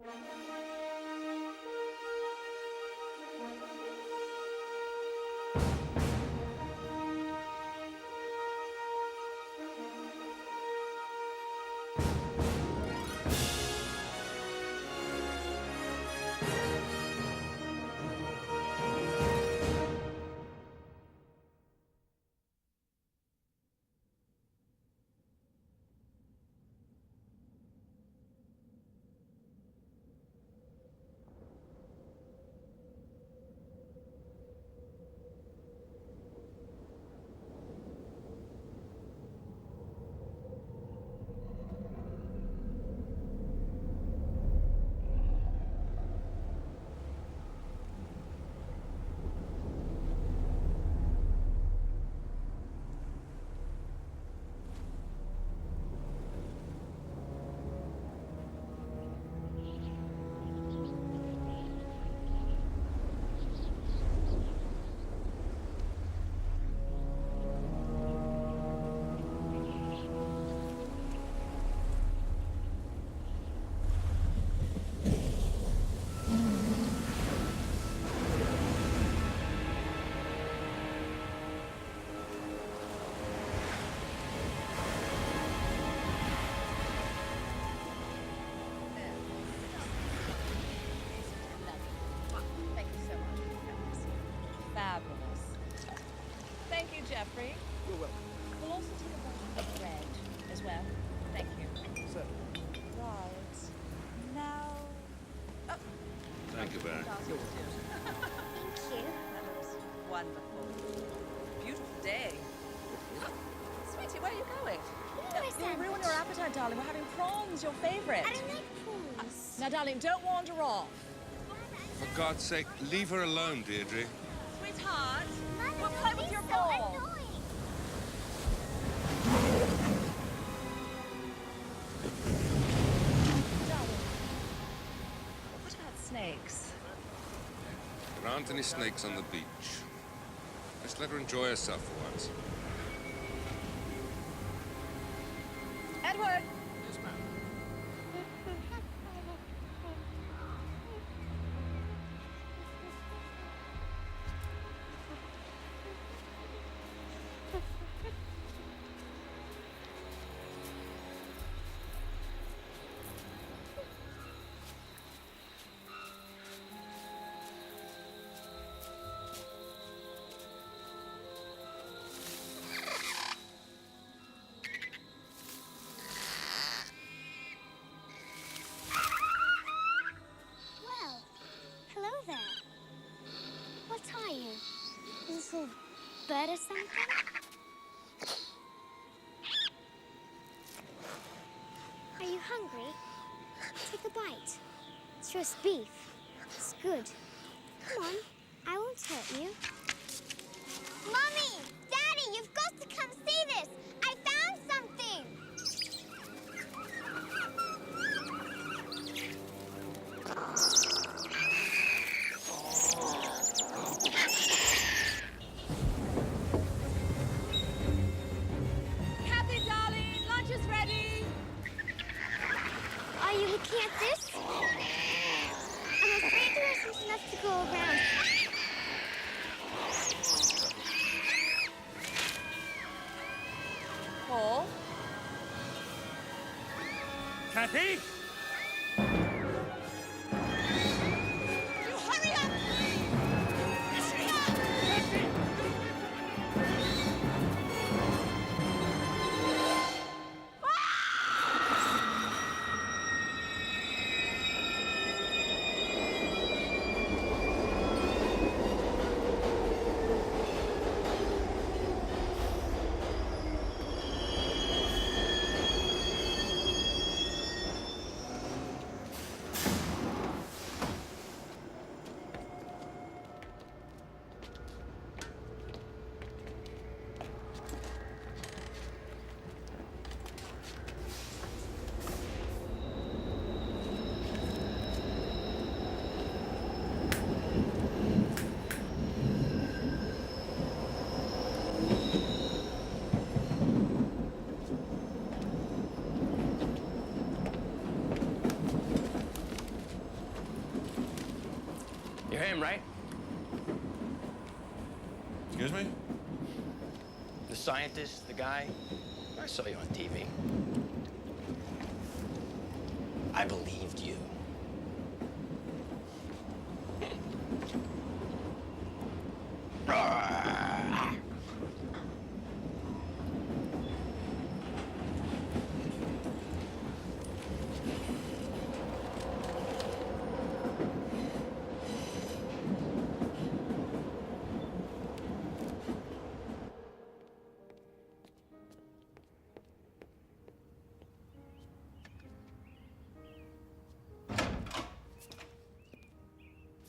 Thank you so much. Fabulous. Thank you, Jeffrey. You're welcome. We'll also take a bunch of bread as well. Thank you. Certainly. Right. Now... Oh. Thank you, Baron. Thank you. That looks wonderful. Beautiful day. Sweetie, where are you going? You'll ruin your appetite, darling. We're having prawns, your favourite. I don't like prawns. Now, darling, don't wander off. For God's sake, leave her alone, Deirdre. Sweetheart, Mother, we'll play with your so ball. annoying. Darling, what about snakes? There aren't any snakes on the beach. Just let her enjoy herself for once. Edward! Yes, ma'am. Well, hello there. What are you? A little bird or something? Are you hungry? Take a bite. It's roast beef. It's good. Come on, I won't hurt you. Mommy! Daddy, you've got to come see this! I found something! Kathy, darling, lunch is ready. Are you looking at this? I'm afraid there isn't enough to go around. Paul? Kathy! You hurry up, please! You're him, right? Excuse me? The scientist, the guy. I saw you on TV. I believed you.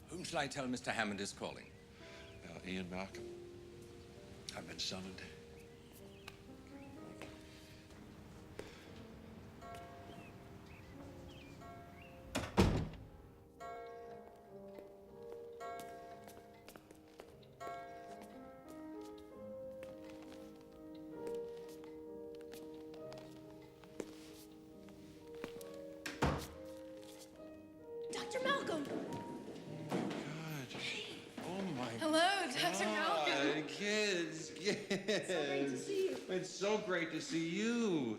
Whom shall I tell Mr. Hammond is calling? Ian Malcolm. I've been summoned. Dr. Malcolm! God. Oh, my Hello, Dr. Malcolm. God. Kids. Yes. So great to see you. It's so great to see you.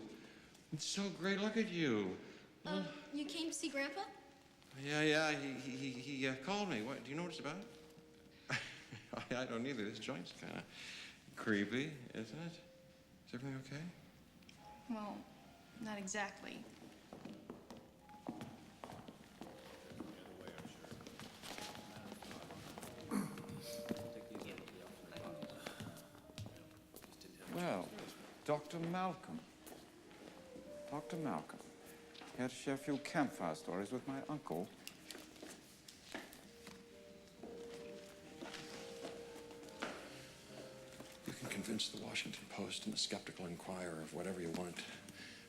It's so great. Look at you. You came to see Grandpa? Yeah. He called me. What? Do you know what it's about? I don't either. This joint's kind of creepy, isn't it? Is everything okay? Well, not exactly. Well, Dr. Malcolm. Dr. Malcolm. Here to share a few campfire stories with my uncle. You can convince the Washington Post and the Skeptical Inquirer of whatever you want.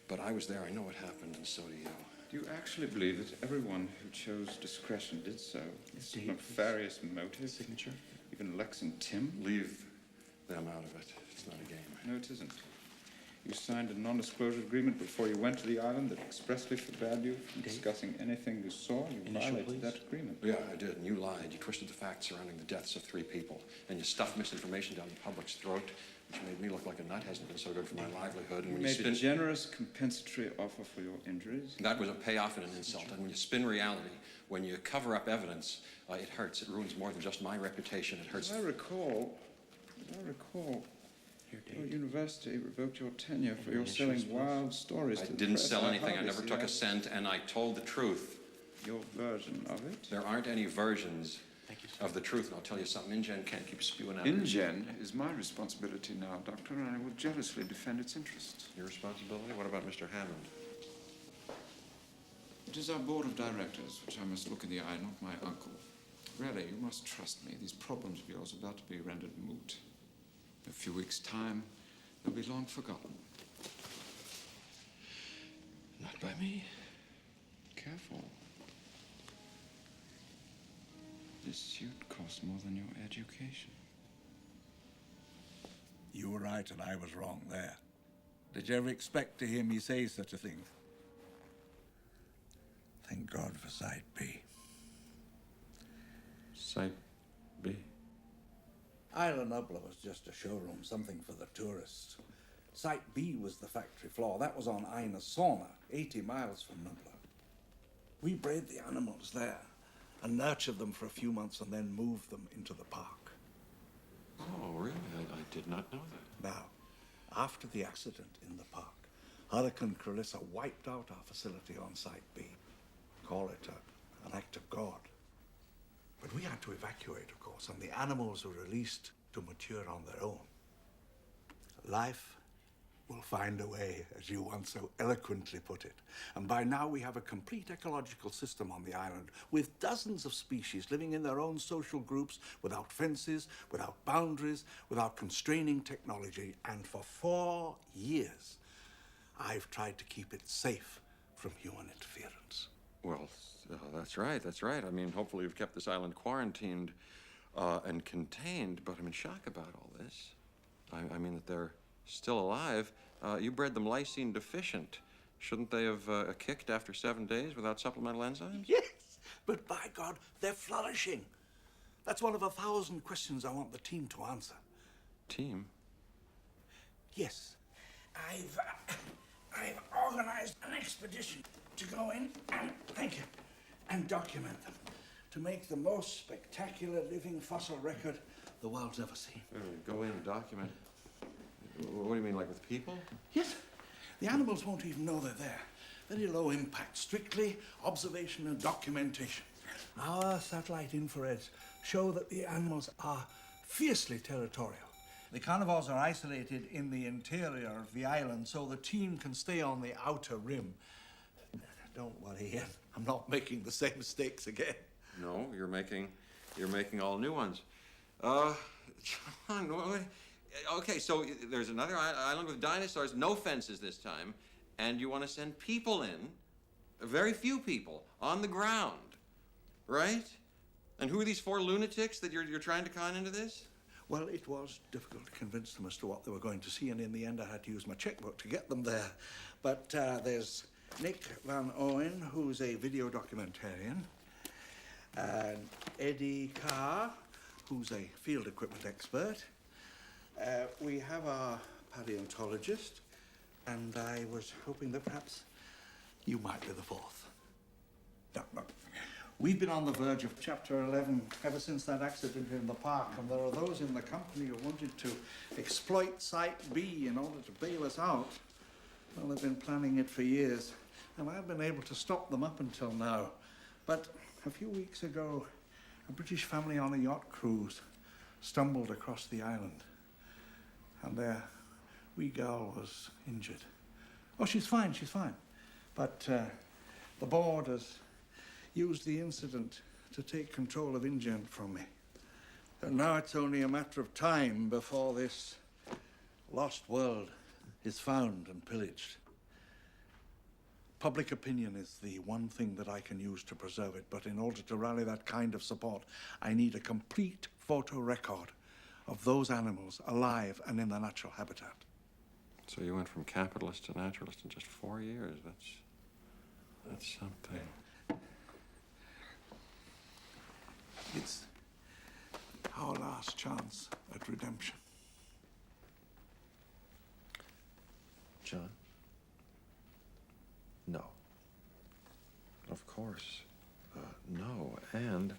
But I was there. I know what happened, and so do you. Do you actually believe that everyone who chose discretion did so? It's a nefarious motive. Signature? Even Lex and Tim? Leave them out of it. It's not a game. No, it isn't. You signed a non-disclosure agreement before you went to the island that expressly forbade you from discussing anything you saw. You violated that agreement. Yeah, I did, and you lied. You twisted the facts surrounding the deaths of 3 people, and you stuffed misinformation down the public's throat, which made me look like a nut. Hasn't been so good for my livelihood. And You when made spin a generous compensatory offer for your injuries. that was a payoff and an insult. And when you spin reality, when you cover up evidence, it hurts. It ruins more than just my reputation. It hurts. As I recall, your university revoked your tenure for your selling wild stories I to the didn't press. sell anything. I hardly never see took a that. cent, and I told the truth. Your version of it? There aren't any versions of the truth, and I'll tell you something. InGen can't keep spewing out. InGen is my responsibility now, Doctor, and I will jealously defend its interests. Your responsibility? What about Mr. Hammond? It is our board of directors which I must look in the eye, not my uncle. Really, you must trust me. These problems of yours are about to be rendered moot. In a few weeks' time, they'll be long forgotten. Not by me. Careful. This suit costs more than your education. You were right and I was wrong there. Did you ever expect to hear me say such a thing? Thank God for Site B. Site B? Isla Nubla was just a showroom, something for the tourists. Site B was the factory floor. That was on Aina Sauna, 80 miles from Nubla. We bred the animals there and nurtured them for a few months and then moved them into the park. Oh, really? I did not know that. Now, after the accident in the park, Hurricane Carissa wiped out our facility on Site B. Call it an act of God. But we had to evacuate, of course, and the animals were released to mature on their own. Life will find a way, as you once so eloquently put it. And by now we have a complete ecological system on the island with dozens of species living in their own social groups without fences, without boundaries, without constraining technology. And for 4 years, I've tried to keep it safe from human interference. Well, that's right. I mean, hopefully you've kept this island quarantined and contained, but I'm in shock about all this. I mean that they're still alive. You bred them lysine deficient. Shouldn't they have kicked after 7 days without supplemental enzymes? Yes, but by God, they're flourishing. That's one of 1,000 questions I want the team to answer. Team? Yes. I've organized an expedition to go in and, thank you, and document them. To make the most spectacular living fossil record the world's ever seen. Go in and document. What do you mean, like with people? Yes. The animals won't even know they're there. Very low impact, strictly observation and documentation. Our satellite infrareds show that the animals are fiercely territorial. The carnivores are isolated in the interior of the island so the team can stay on the outer rim. Don't worry, Ian. I'm not making the same mistakes again. No, you're making all new ones. John, okay, so there's another island with dinosaurs, no fences this time, and you want to send people in, very few people, on the ground, right? And who are these 4 lunatics that you're trying to con into this? Well, it was difficult to convince them as to what they were going to see, and in the end I had to use my checkbook to get them there. But there's Nick Van Owen, who's a video documentarian, and Eddie Carr, who's a field equipment expert. We have our paleontologist, and I was hoping that perhaps you might be the 4th. No. We've been on the verge of Chapter 11 ever since that accident in the park, and there are those in the company who wanted to exploit Site B in order to bail us out. Well, they've been planning it for years, and I've been able to stop them up until now. But a few weeks ago, a British family on a yacht cruise stumbled across the island, and their wee girl was injured. Oh, she's fine. But the board has used the incident to take control of InGen from me. And now it's only a matter of time before this lost world is found and pillaged. Public opinion is the one thing that I can use to preserve it, but in order to rally that kind of support, I need a complete photo record of those animals alive and in their natural habitat. So you went from capitalist to naturalist in just 4 years. That's something. It's our last chance at redemption. John? No. Of course. No. And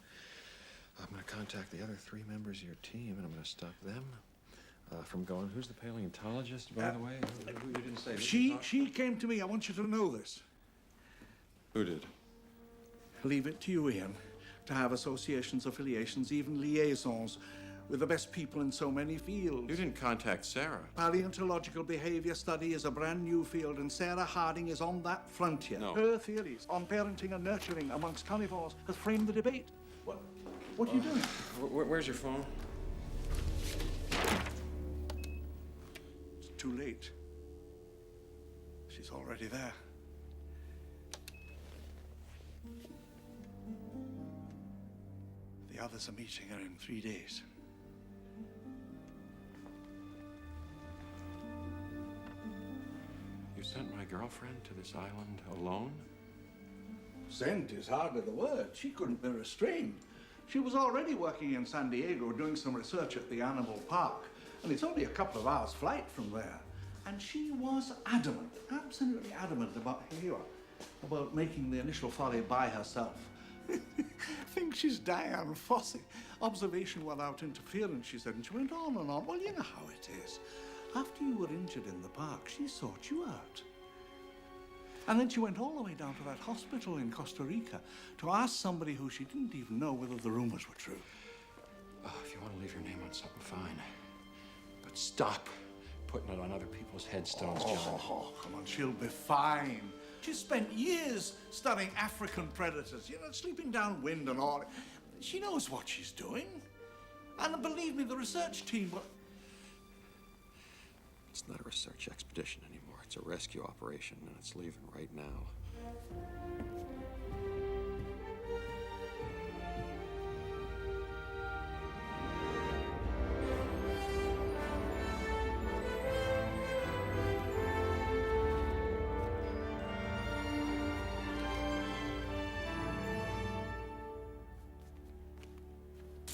I'm going to contact the other 3 members of your team, and I'm going to stop them from going. Who's the paleontologist, by the way? You didn't say. She came to me. I want you to know this. Who did? Leave it to you, Ian, to have associations, affiliations, even liaisons with the best people in so many fields. You didn't contact Sarah. Paleontological behavior study is a brand new field, and Sarah Harding is on that frontier. No. Her theories on parenting and nurturing amongst carnivores has framed the debate. What are you doing? Where's your phone? It's too late. She's already there. The others are meeting her in 3 days. You sent my girlfriend to this island alone? Sent is hardly the word. She couldn't be restrained. She was already working in San Diego doing some research at the animal park, and it's only a couple of hours' flight from there. And she was adamant, absolutely adamant about making the initial foray by herself. Think she's Diane Fossey. Observation without interference, she said, and she went on and on. Well, you know how it is. After you were injured in the park, she sought you out. And then she went all the way down to that hospital in Costa Rica to ask somebody who she didn't even know whether the rumors were true. If you want to leave your name on something, fine. But stop putting it on other people's headstones, John. Oh, come on, she'll be fine. She spent years studying African predators, sleeping downwind and all. She knows what she's doing. And believe me, the research team... It's not a research expedition anymore. It's a rescue operation, and it's leaving right now.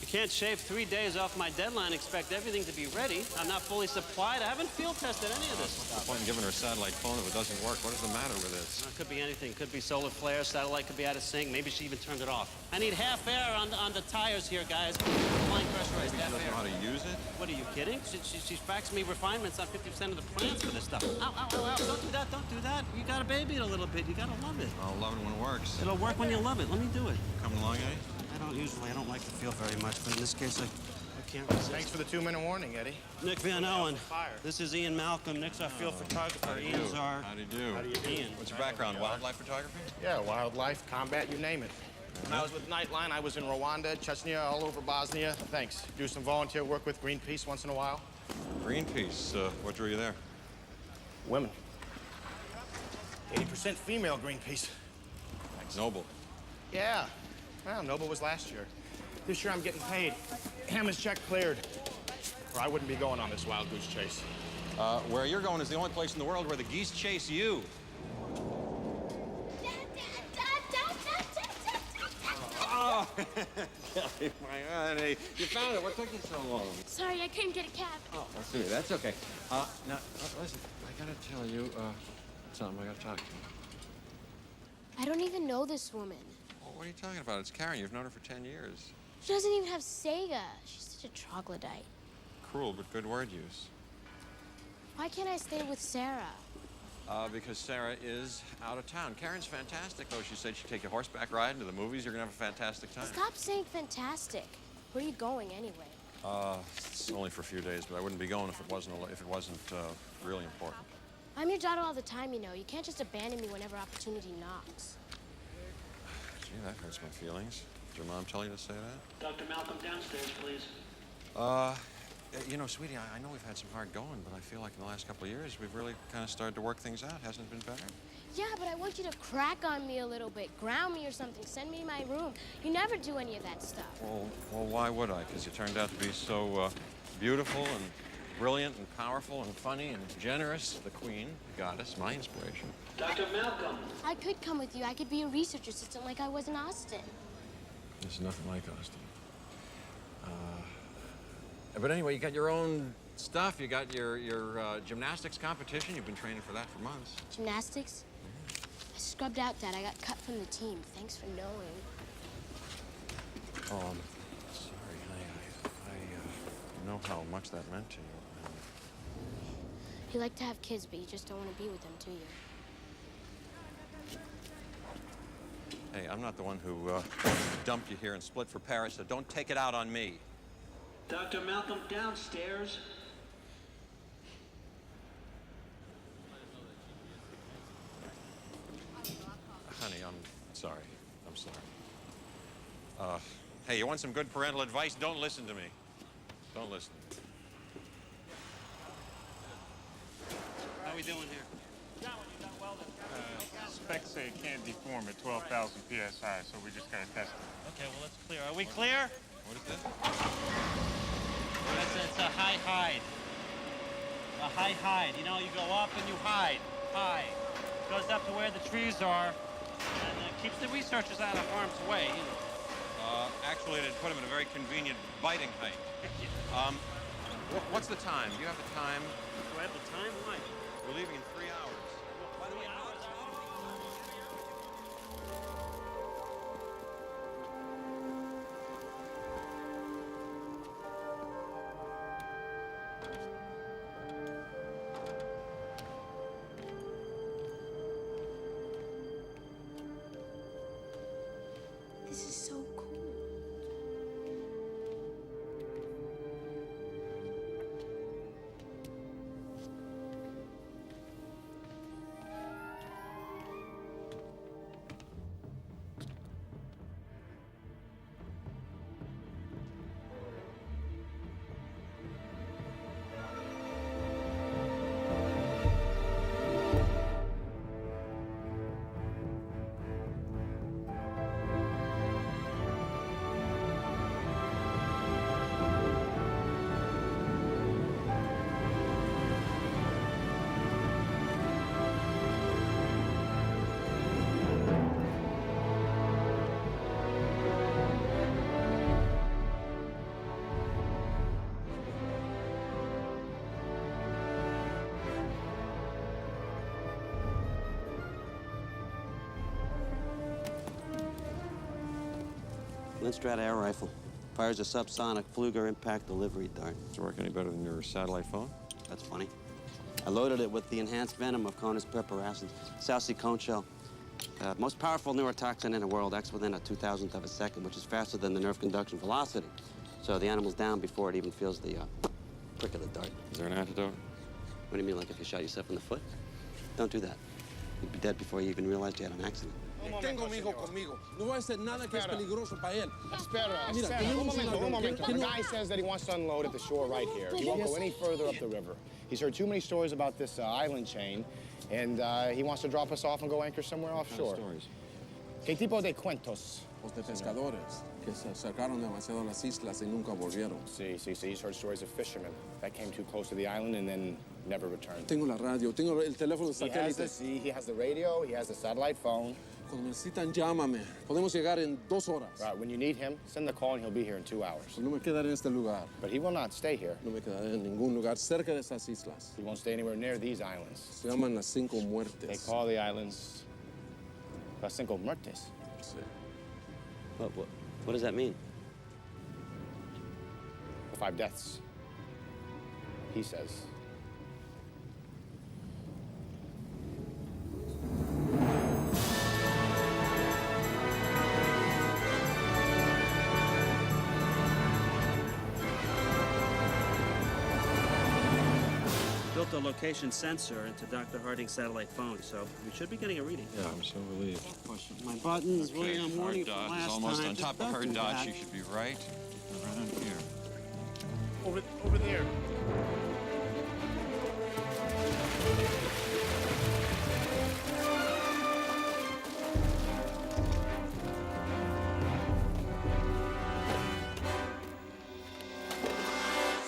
You Can't shave 3 days off my deadline, expect everything to be ready. I'm not fully supplied. I haven't field tested any of this stuff. Point in giving her a satellite phone if it doesn't work. What is the matter with this? It could be anything. Could be solar flare, satellite could be out of sync. Maybe she even turned it off. I need half air on the tires here, guys. Applying pressurized Maybe she half doesn't air. know how to use it? What, are you kidding? She faxed me refinements on 50% of the plants for this stuff. Ow, ow, ow, ow. Don't do that, don't do that. You gotta baby it a little bit. You gotta love it. I'll love it when it works. It'll work when you love it. Let me do it. Coming along, eh? I don't like the feel very much, but in this case, I can't resist. Thanks for the 2-minute warning, Eddie. Nick Van Owen. This is Ian Malcolm. Nick's our field photographer. Ian's our... How do you do? How do you do? Ian. What's your background? Wildlife photography? Yeah, wildlife, combat, you name it. When I was with Nightline, I was in Rwanda, Chechnya, all over Bosnia. Thanks. Do some volunteer work with Greenpeace once in a while. Greenpeace. What drew you there? Women. 80% female Greenpeace. Noble. Yeah. Well, Noble was last year. This year I'm getting paid. Hammond's check cleared. Or I wouldn't be going on this wild goose chase. Where you're going is the only place in the world where the geese chase you. Oh, Kelly, my honey. You found it. What took you so long? Sorry, I couldn't get a cab. Oh, that's okay. Now, listen, I gotta tell you, something I gotta talk to you. I don't even know this woman. Well, what are you talking about? It's Karen. You've known her for 10 years. She doesn't even have Sega. She's such a troglodyte. Cruel, but good word use. Why can't I stay with Sarah? Because Sarah is out of town. Karen's fantastic, though. She said she'd take you horseback riding to the movies. You're gonna have a fantastic time. Stop saying fantastic. Where are you going anyway? It's only for a few days, but I wouldn't be going if it wasn't really important. I'm your daughter all the time, you know. You can't just abandon me whenever opportunity knocks. Gee, that hurts my feelings. Did your mom tell you to say that? Dr. Malcolm, downstairs, please. You know, sweetie, I know we've had some hard going, but I feel like in the last couple of years, we've really kind of started to work things out. Hasn't it been better? Yeah, but I want you to crack on me a little bit, ground me or something, send me to my room. You never do any of that stuff. Well, why would I? Because you turned out to be so beautiful and brilliant and powerful and funny and generous. The Queen, the goddess, my inspiration. Dr. Malcolm. I could come with you. I could be a research assistant like I was in Austin. It's nothing like Austin. But anyway, you got your own stuff. You got your gymnastics competition. You've been training for that for months. Gymnastics? I scrubbed out, Dad. I got cut from the team. Thanks for knowing. Oh, I'm sorry, honey. I know how much that meant to you. You like to have kids, but you just don't want to be with them, do you? Hey, I'm not the one who dumped you here and split for Paris, so don't take it out on me. Dr. Malcolm, downstairs. Honey, I'm sorry. I'm sorry. Hey, you want some good parental advice? Don't listen to me. Don't listen to me. How we doing here? Specs say it can't deform at 12,000 PSI, so we just gotta test it. Okay, well, let's clear. Are we clear? What is that? It's a high hide. A high hide. You know, you go up and you hide. High. Goes up to where the trees are, and keeps the researchers out of harm's way. You know. Actually, it'd put him in a very convenient biting height. What's the time? Do you have the time? Do I have the time? Why? We're leaving in 3 hours. By the way, This is so cool. Lindstrat air rifle. Fires a subsonic Pfluger impact delivery dart. Does it work any better than your satellite phone? That's funny. I loaded it with the enhanced venom of Conus purpurascens, South Sea cone shell. Most powerful neurotoxin in the world acts within a 2,000th of a second, which is faster than the nerve conduction velocity. So the animal's down before it even feels the prick of the dart. Is there an antidote? What do you mean, like if you shot yourself in the foot? Don't do that. You'd be dead before you even realized you had an accident. Tengo mi hijo conmigo. No voy a hacer nada que es peligroso para él. Espera, Mira, espera. tenemos Un momento, una- un momento. que The no- guy says that he wants to unload at the shore right here. He won't go any further up the river. He's heard too many stories about this island chain, and he wants to drop us off and go anchor somewhere offshore. Stories. ¿Qué tipo de cuentos? Los de pescadores que se acercaron demasiado a las islas y nunca volvieron. See, he's heard stories of fishermen that came too close to the island and then never returned. Tengo la radio, tengo el teléfono He has, satélite. he has the radio, he has the satellite phone. Cuando necesitan, llámame. Podemos llegar en 2 horas. Right, when you need him, send the call and he'll be here in 2 hours. No me quedaré en este lugar. But he will not stay here. No me quedaré en ningún lugar cerca de esas islas. He won't stay anywhere near these islands. Se llaman las 5 They muertes. call the islands Las Cinco Muertes. Sí. What does that mean? The 5 deaths. He says. Built a location sensor into Dr. Harding's satellite phone, so we should be getting a reading. Yeah, I'm so relieved. My buttons, William, I'm warning Hard you for dot is last almost time. on top Just of don't hard do dot. that. You should be right. Right on here. Over there.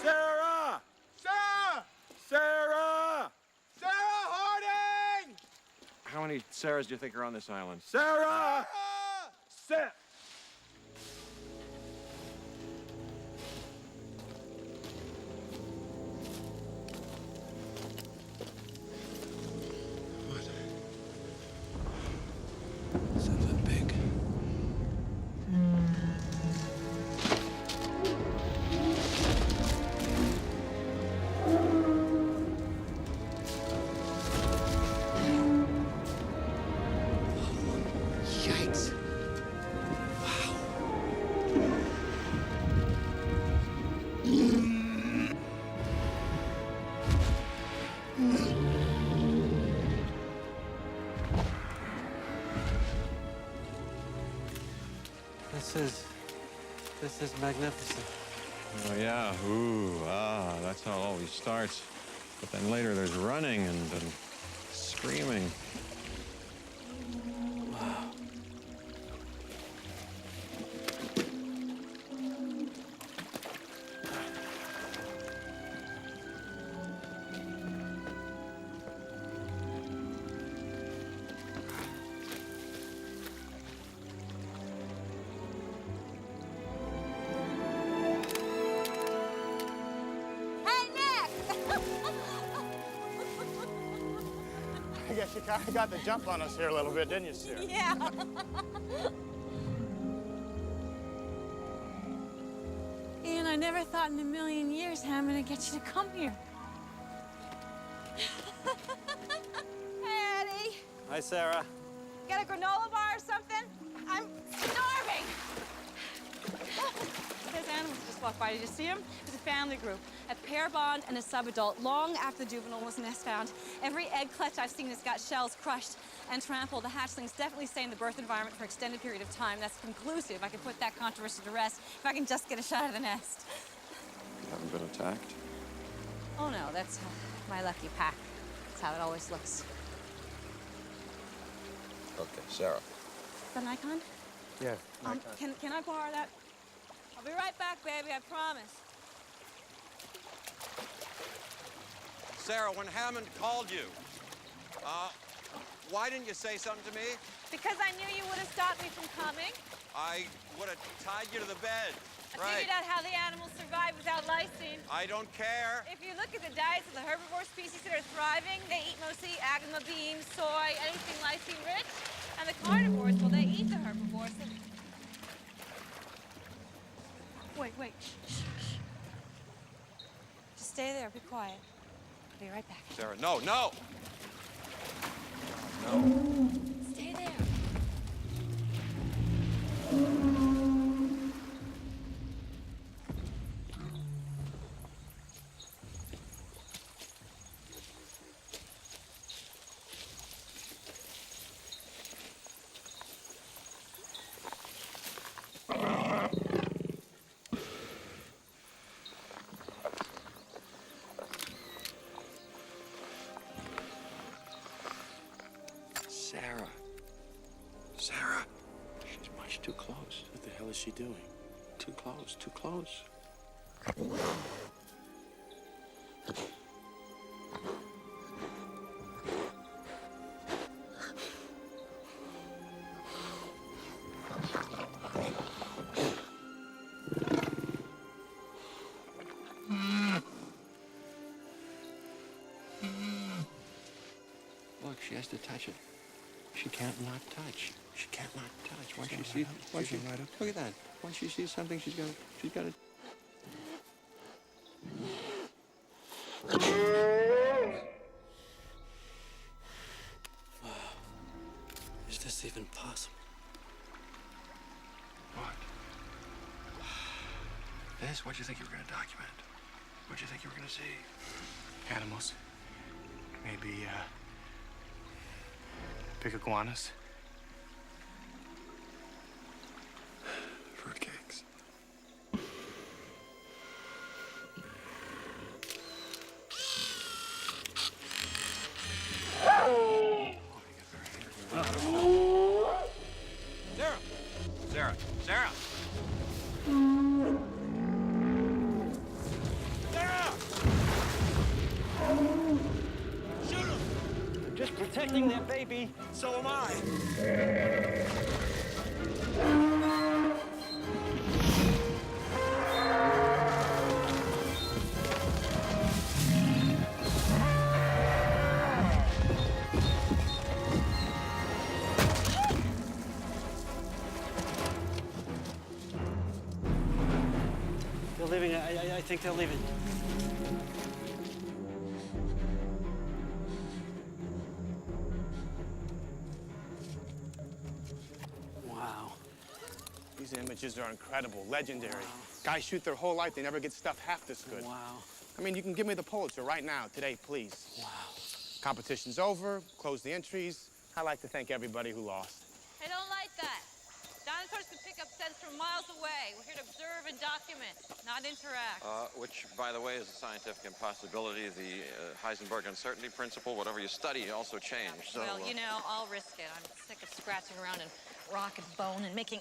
Sarah! Sarah! Sarah! Sarah Harding! How many Sarahs do you think are on this island? Sarah! Sarah! Something big. Yikes. This is magnificent. Oh, yeah. Ooh, that's how it always starts. But then later there's running and screaming. Hey, Nick! I guess you kind of got the jump on us here a little bit, didn't you, Sarah? Yeah. Ian, I never thought in a million years Hammond would get you to come here. Hey, Eddie. Hi, Sarah. Got a granola bar or something? I'm starving. Those animals just walked by. Did you see them? It was a family group. A pair bond and a subadult, long after the juvenile was nest found. Every egg clutch I've seen has got shells crushed and trampled. The hatchlings definitely stay in the birth environment for an extended period of time. That's conclusive. I can put that controversy to rest if I can just get a shot of the nest. You haven't been attacked? Oh, no, that's my lucky pack. That's how it always looks. Okay, Sarah. Is that Nikon? Yeah. Can I borrow that? I'll be right back, baby, I promise. Sarah, when Hammond called you, why didn't you say something to me? Because I knew you would have stopped me from coming. I would have tied you to the bed. I figured out how the animals survive without lysine. I don't care. If you look at the diets of the herbivore species that are thriving, they eat mostly agama beans, soy, anything lysine rich. And the carnivores, well, they eat the herbivores. wait. Shh. Just stay there. Be quiet. I'll be right back. Sarah, no, no! Stay there. Sarah. Sarah. She's much too close. What the hell is she doing? Too close, too close. Look, she has to touch it. She can't not touch. She can't not touch. Once she sees, look at that. Once she sees something, she's got to. Is this even possible? What? This? What do you think you were going to document? What do you think you were going to see? Animals. Maybe, big iguanas. Fruitcakes. Sarah! Sarah! Sarah! Sarah! Shoot him! I'm just protecting their baby. So am I. They're leaving. I think they're leaving. Wow. These images are incredible, legendary. Guys shoot their whole life, they never get stuff half this good. Wow. I mean, you can give me the Pulitzer right now, today, please. Wow. Competition's over, close the entries. I'd like to thank everybody who lost. I don't like that. Dinosaurs can pick up scents from miles away. We're here to observe and document, not interact. Which, by the way, is a scientific impossibility. The Heisenberg uncertainty principle, whatever you study, also changed. So, Well, you know, I'll risk it. I'm sick of scratching around in rock and bone and making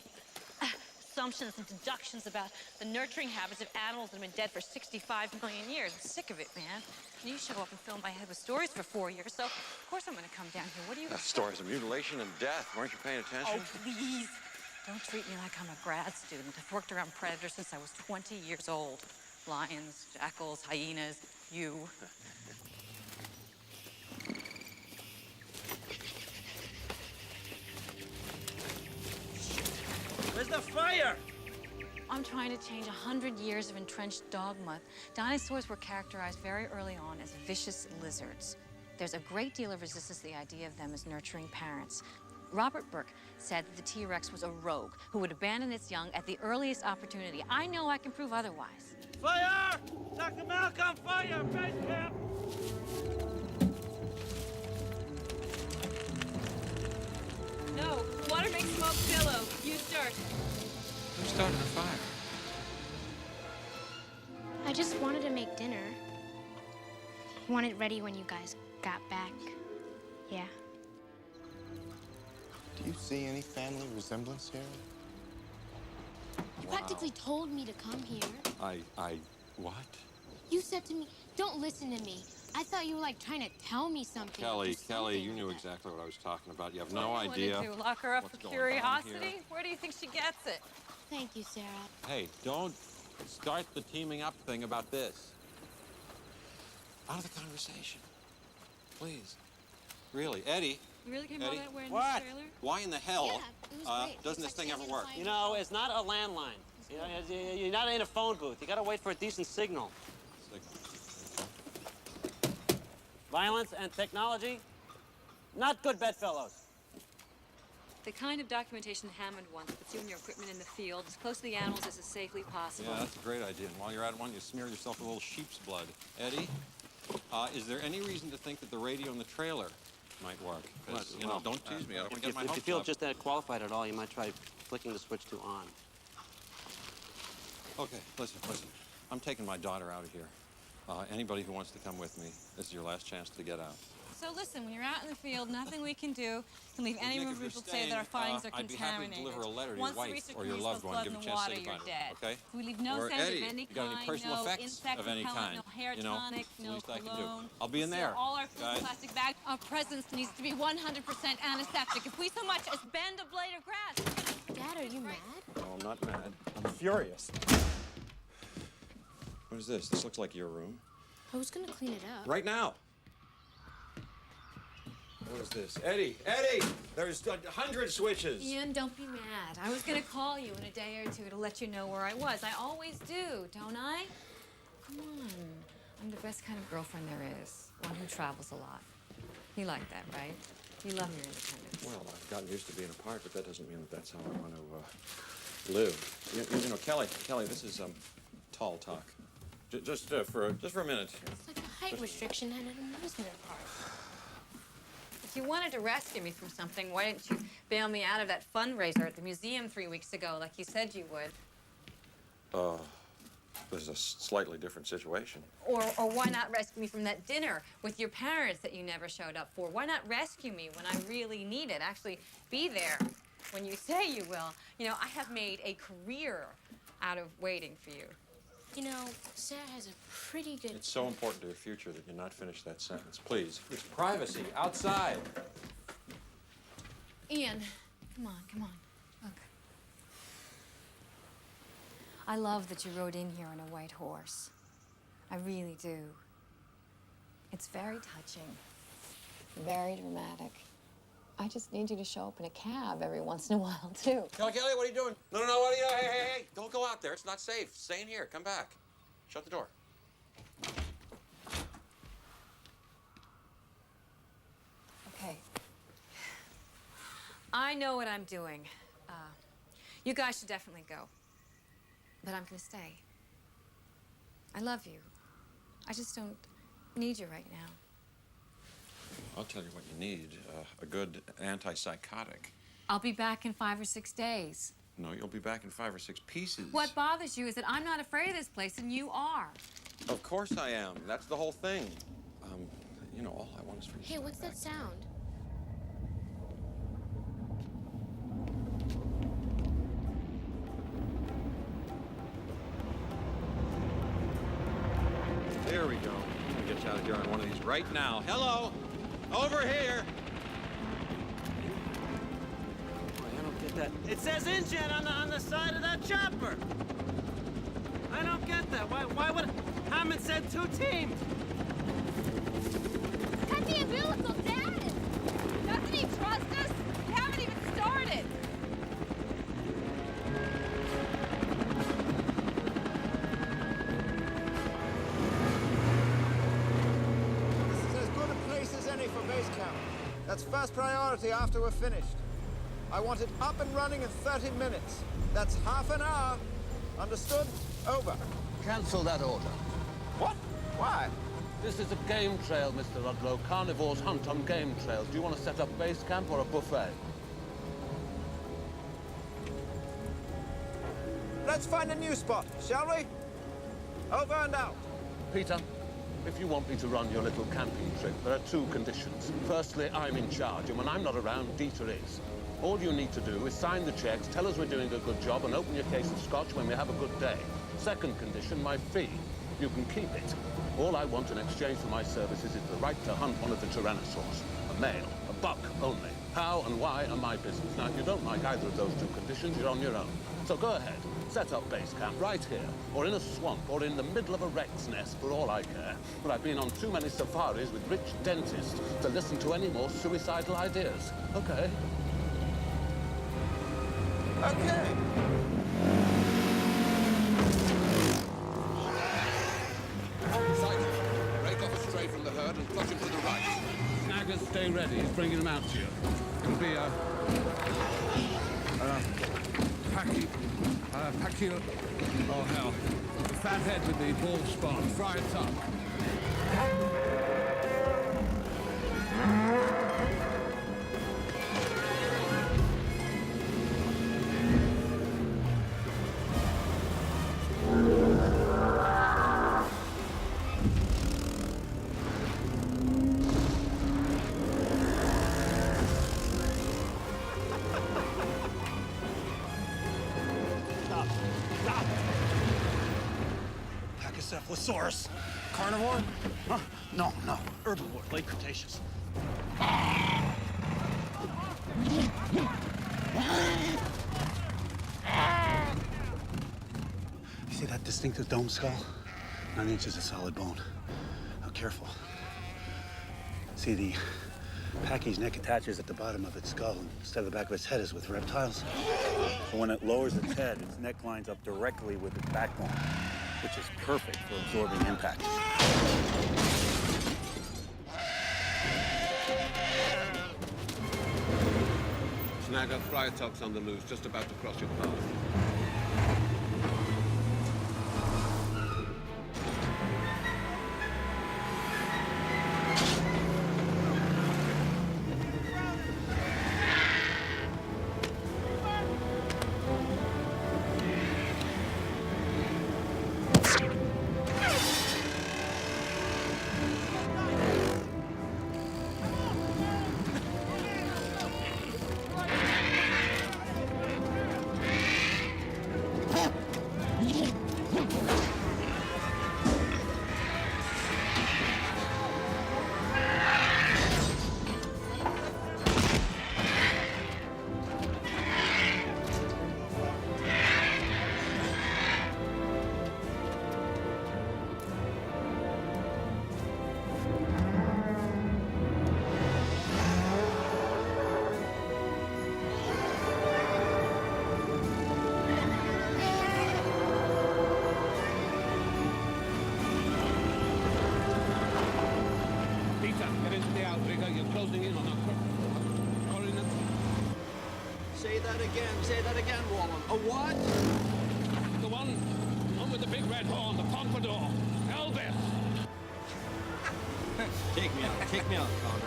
assumptions and deductions about the nurturing habits of animals that have been dead for 65 million years. I'm sick of it, man. You show up and fill my head with stories for 4 years, so of course I'm going to come down here. What do you expect? stories of mutilation and death. Weren't you paying attention? Oh, please. Don't treat me like I'm a grad student. I've worked around predators since I was 20 years old. Lions, jackals, hyenas, you. Where's the fire? I'm trying to change 100 years of entrenched dogma. Dinosaurs were characterized very early on as vicious lizards. There's a great deal of resistance to the idea of them as nurturing parents. Robert Burke said that the T-Rex was a rogue who would abandon its young at the earliest opportunity. I know I can prove otherwise. Fire! Dr. Malcolm, fire! Base camp! No, water makes smoke billow. Use dirt. Who started the fire? I just wanted to make dinner. Want it ready when you guys got back. Yeah. Do you see any family resemblance here? You practically told me to come here. What? You said to me, don't listen to me. I thought you were like trying to tell me something. Kelly, Do something you knew with it. exactly what I was talking about. You have no What idea. did you lock her up what's for going on curiosity? here. Where do you think she gets it? Thank you, Sarah. Hey, don't start the teaming up thing about this. Out of the conversation. Please. Really, Eddie. You really came all Eddie? that way in What? this trailer? Why in the hell Yeah, it was great. doesn't It's this thing like ever staying work? inside You know, it's not a landline. You're not in a phone booth. You gotta wait for a decent signal. Violence and technology, not good bedfellows. The kind of documentation Hammond wants puts you and your equipment in the field as close to the animals as is safely possible. Yeah, that's a great idea. And while you're at it, why don't you smear yourself with a little sheep's blood? Eddie, is there any reason to think that the radio in the trailer might work? 'Cause, you know, don't tease me. I don't want to get my If you hopes feel up. just that qualified at all, you might try flicking the switch to on. Okay, listen. I'm taking my daughter out of here. Anybody who wants to come with me, this is your last chance to get out. So listen, when you're out in the field, nothing we can do can leave any Nick, room if for you're people to say that our staying, findings are I'd be happy to contaminated. deliver a letter to your Once the wife research or your release loved goes one, blood give in a the chance to water, say you're goodbye, dead. okay? We leave no Or scent Eddie, of any you got any kind, personal no effects insect of any repellent, kind? no hair You know, tonic, it's the no least I can do. cologne. I'll be in there, All our food guys. plastic bags. Our presence needs to be 100% antiseptic. If we so much as bend a blade of grass. Dad, are you mad? No, I'm not mad. I'm furious. What is this? This looks like your room. I was gonna clean it up. Right now. What is this? Eddie! There's 100 switches. Ian, don't be mad. I was gonna call you in a day or two to let you know where I was. I always do, don't I? Come on. I'm the best kind of girlfriend there is. One who travels a lot. You like that, right? You love your independence. Well, I've gotten used to being apart, but that doesn't mean that that's how I want to live. You know, Kelly, this is tall talk. Just for a minute. It's like a height restriction at an amusement park. If you wanted to rescue me from something, why didn't you bail me out of that fundraiser at the museum 3 weeks ago like you said you would? This is a slightly different situation. Or why not rescue me from that dinner with your parents that you never showed up for? Why not rescue me when I really need it? Actually, be there when you say you will. You know, I have made a career out of waiting for you. You know, Sarah has a pretty good... It's so important to your future that you not finish that sentence. Please. It's privacy. Outside. Ian, come on. Look. I love that you rode in here on a white horse. I really do. It's very touching, very dramatic. I just need you to show up in a cab every once in a while, too. Kelly, what are you doing? No, what are you doing? Hey. Don't go out there. It's not safe. Stay in here. Come back. Shut the door. Okay. I know what I'm doing. You guys should definitely go. But I'm gonna stay. I love you. I just don't need you right now. I'll tell you what you need. A good antipsychotic. I'll be back in 5 or 6 days. No, you'll be back in 5 or 6 pieces. What bothers you is that I'm not afraid of this place, and you are. Of course I am. That's the whole thing. You know, all I want is for you to Hey, what's that sound? There we go. I'm gonna get you out of here on one of these right now. Hello! Over here! I don't get that. It says engine on the side of that chopper. I don't get that. Why would Hammond send 2 teams? Cut the umbilical, Dad! Doesn't he trust us? We haven't even started. This is as good a place as any for base camp. That's first priority after we're finished. I want it up and running in 30 minutes. That's half an hour. Understood? Over. Cancel that order. What? Why? This is a game trail, Mr. Ludlow. Carnivores hunt on game trails. Do you want to set up base camp or a buffet? Let's find a new spot, shall we? Over and out. Peter, if you want me to run your little camping trip, there are 2 conditions. Firstly, I'm in charge, and when I'm not around, Dieter is. All you need to do is sign the checks, tell us we're doing a good job, and open your case of scotch when we have a good day. Second condition, my fee. You can keep it. All I want in exchange for my services is the right to hunt one of the tyrannosaurs. A male, a buck only. How and why are my business. Now, if you don't like either of those 2 conditions, you're on your own. So go ahead, set up base camp right here, or in a swamp, or in the middle of a wreck's nest, for all I care. But I've been on too many safaris with rich dentists to listen to any more suicidal ideas. Okay? Okay. stay ready. He's bringing them out to you. It'll be a Packy, oh hell, the fat head with the bald spot. Fry it up. Pachycephalosaurus. Carnivore? Huh? No, herbivore, late Cretaceous. You see that distinctive dome skull? 9 inches of solid bone. Now, careful. See, the Pachy's neck attaches at the bottom of its skull instead of the back of its head as with reptiles. So when it lowers its head, its neck lines up directly with its backbone, which is perfect for absorbing impact. Snag got Flyatox on the loose, just about to cross your path. Say that again, Wallen. A what? The one with the big red horn, the pompadour. Elvis! Take me out, Connor.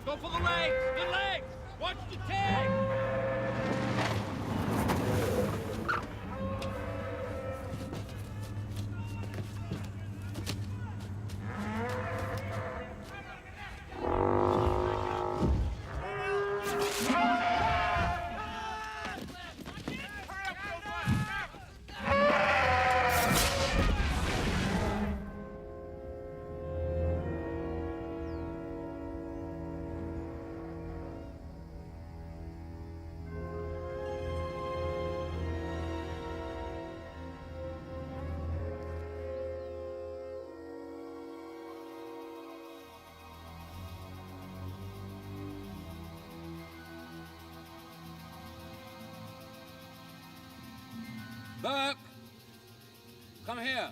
Go for the legs! The legs! Watch the tag! Burke! Come here.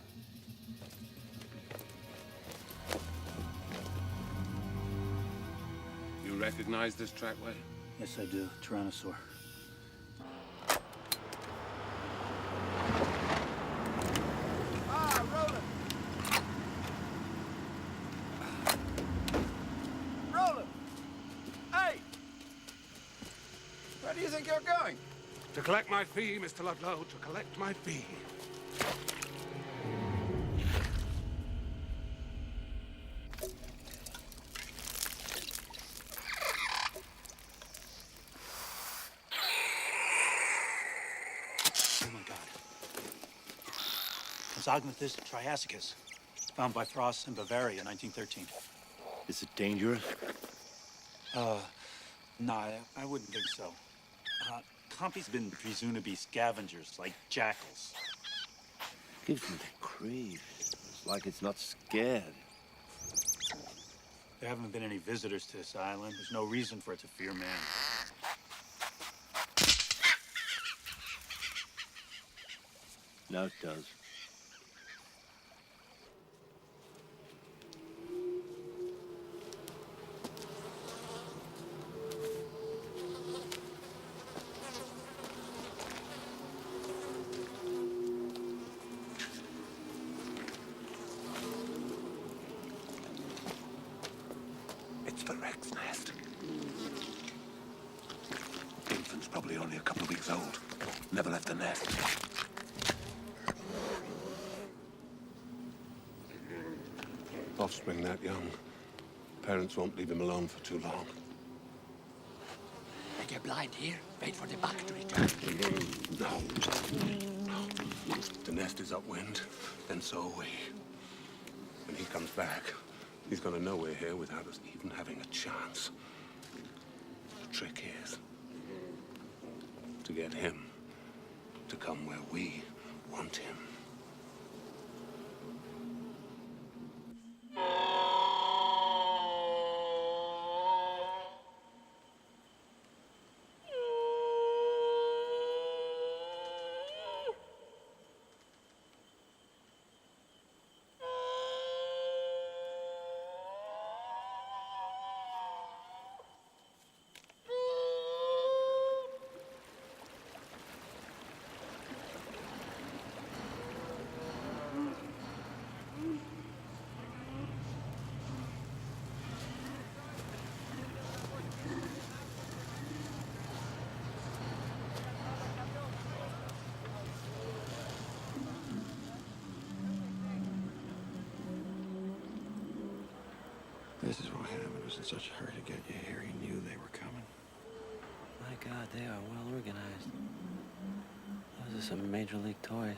You recognize this trackway? Yes, I do. Tyrannosaur. Roland! Roland! Hey! Where do you think you're going? To collect my fee, Mr. Ludlow, to collect my fee. Oh my God. Zognathus triassicus, found by Frost in Bavaria in 1913. Is it dangerous? No, I wouldn't think so. Compy's been presumed to be scavengers, like jackals. Gives me the creeps. It's like it's not scared. There haven't been any visitors to this island. There's no reason for it to fear man. Now it does. It's the Rex nest. Infant's probably only a couple of weeks old. Never left the nest. Offspring that young. Parents won't leave him alone for too long. Make you blind here. Wait for the buck to return. No. The nest is upwind, then so are we. When he comes back, he's gonna know we're here without us even having a chance. The trick is to get him to come where we want him. This is why Hammond was in such a hurry to get you here. He knew they were coming. My God, they are well organized. Those are some Major League toys.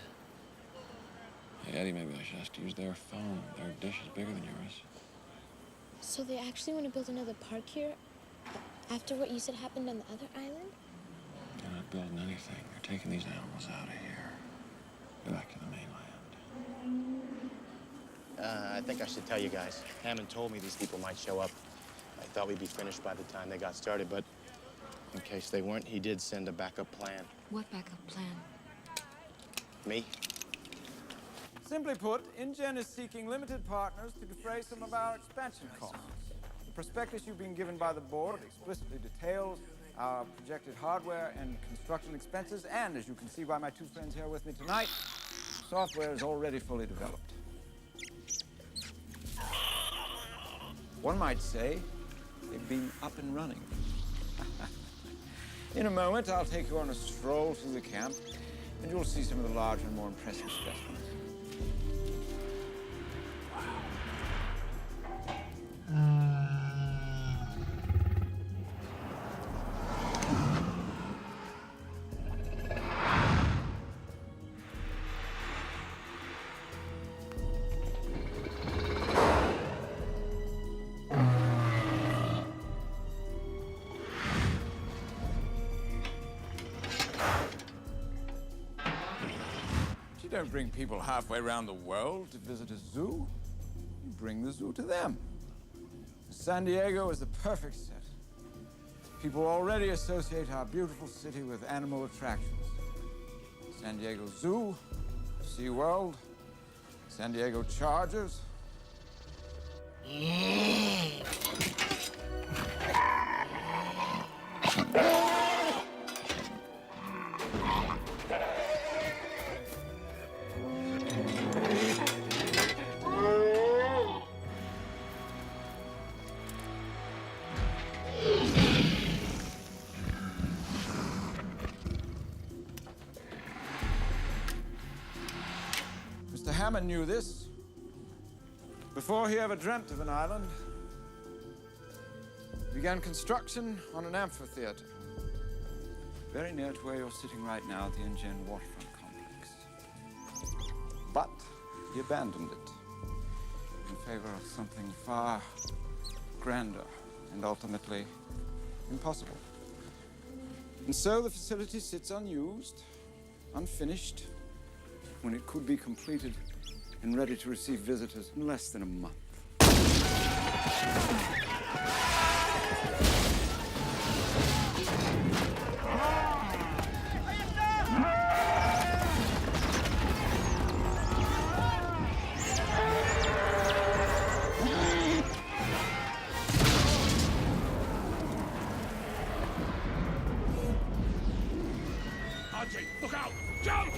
Hey, Eddie, maybe I should just use their phone. Their dish is bigger than yours. So they actually want to build another park here after what you said happened on the other island? They're not building anything. They're taking these animals out of here. Go back to the mainland. I think I should tell you guys. Hammond told me these people might show up. I thought we'd be finished by the time they got started, but in case they weren't, he did send a backup plan. What backup plan? Me? Simply put, InGen is seeking limited partners to defray some of our expansion costs. The prospectus you've been given by the board explicitly details our projected hardware and construction expenses, and as you can see by my two friends here with me tonight, software is already fully developed. One might say they've been up and running. In a moment, I'll take you on a stroll through the camp, and you'll see some of the larger and more impressive specimens. You don't bring people halfway around the world to visit a zoo. You bring the zoo to them. San Diego is the perfect set. People already associate our beautiful city with animal attractions. San Diego Zoo, SeaWorld, San Diego Chargers. Mr. Hammond knew this before he ever dreamt of an island. He began construction on an amphitheater, very near to where you're sitting right now at the InGen waterfront complex. But he abandoned it in favor of something far grander and ultimately Impossible. And so the facility sits unused, unfinished, when it could be completed and ready to receive visitors in less than a month. Archie, look out! Jump!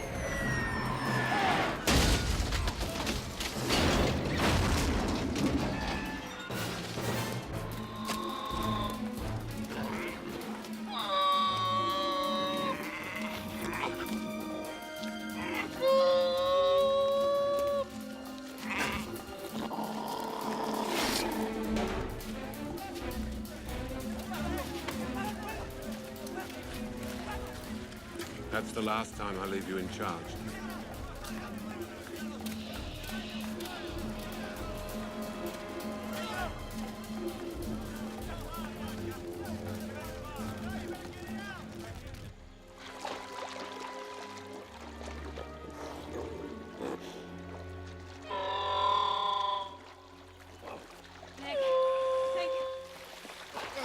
That's the last time I leave you in charge.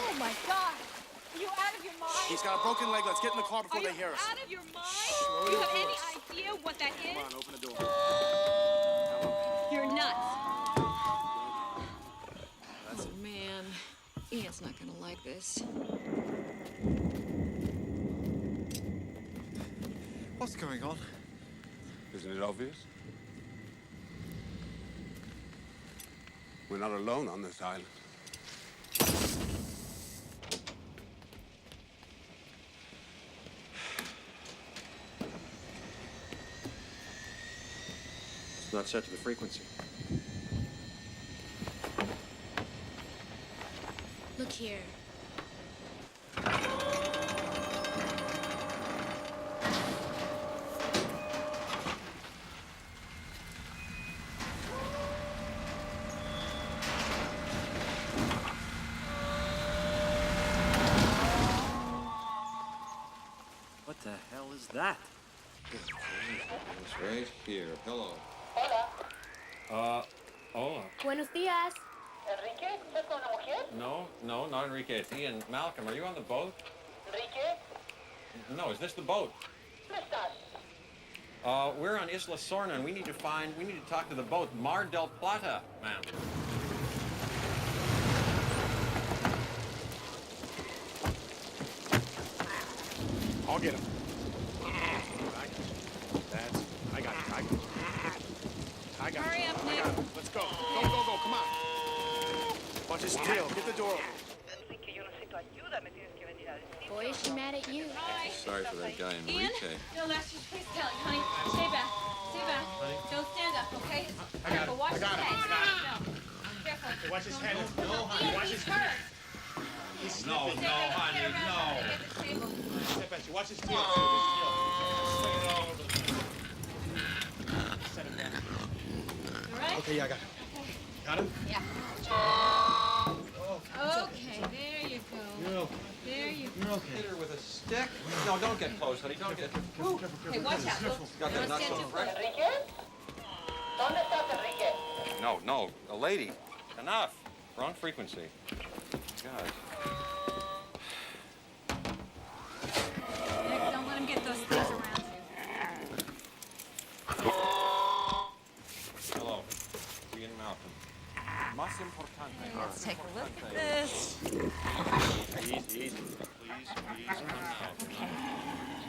Oh my God! Are you out of your mind? He's got a broken leg. Let's get in the car before Are they you hear us. out of your mind? Do you have any idea what that is? Come on, open the door. You're nuts. Oh, man. Ian's not gonna like this. What's going on? Isn't it obvious? We're not alone on this island. It's not set to the frequency. Look here. What the hell is that? It's right here. Hello. Hola. Buenos dias. Enrique, ¿estás con una mujer? No, not Enrique. It's Ian. Malcolm, are you on the boat? Enrique, No, is this the boat? ¿dónde estás? We're on Isla Sorna, and we need to talk to the boat, Mar del Plata, ma'am. I'll get him. I got it. Hurry up, Nick. Let's go. Go. Come on. Watch his tail. Get the door open. Enrique, yo no sé tu ayuda, me tienes que venir a decir. Boy, is she mad at you. Sorry for that guy, Ian? Enrique. No, that's just please, Kelly, honey. Stay back. Stay back. Don't stand up, okay? Careful. Watch his head. No. Careful. Watch his head. No, honey. Ian, he's hurt. No, honey, no. Get the table. Step at you. Watch his tail. Swing it all over the place. Set him down. All right? Okay, yeah, I got him. Got him? Yeah. Okay, there you go. You're okay. There you You're go. okay. Hit her with a stick. No, don't get close, honey. Don't get. Hey, watch out. Got that Don't nut stand so too fresh. close. Enrique, ¿dónde estás, Enrique? No, a lady. Enough. Wrong frequency. God. Nick, don't let him get those things around you. Hello. Ian Malcolm. Más importante. Let's take a look at this. Easy. Please, come now.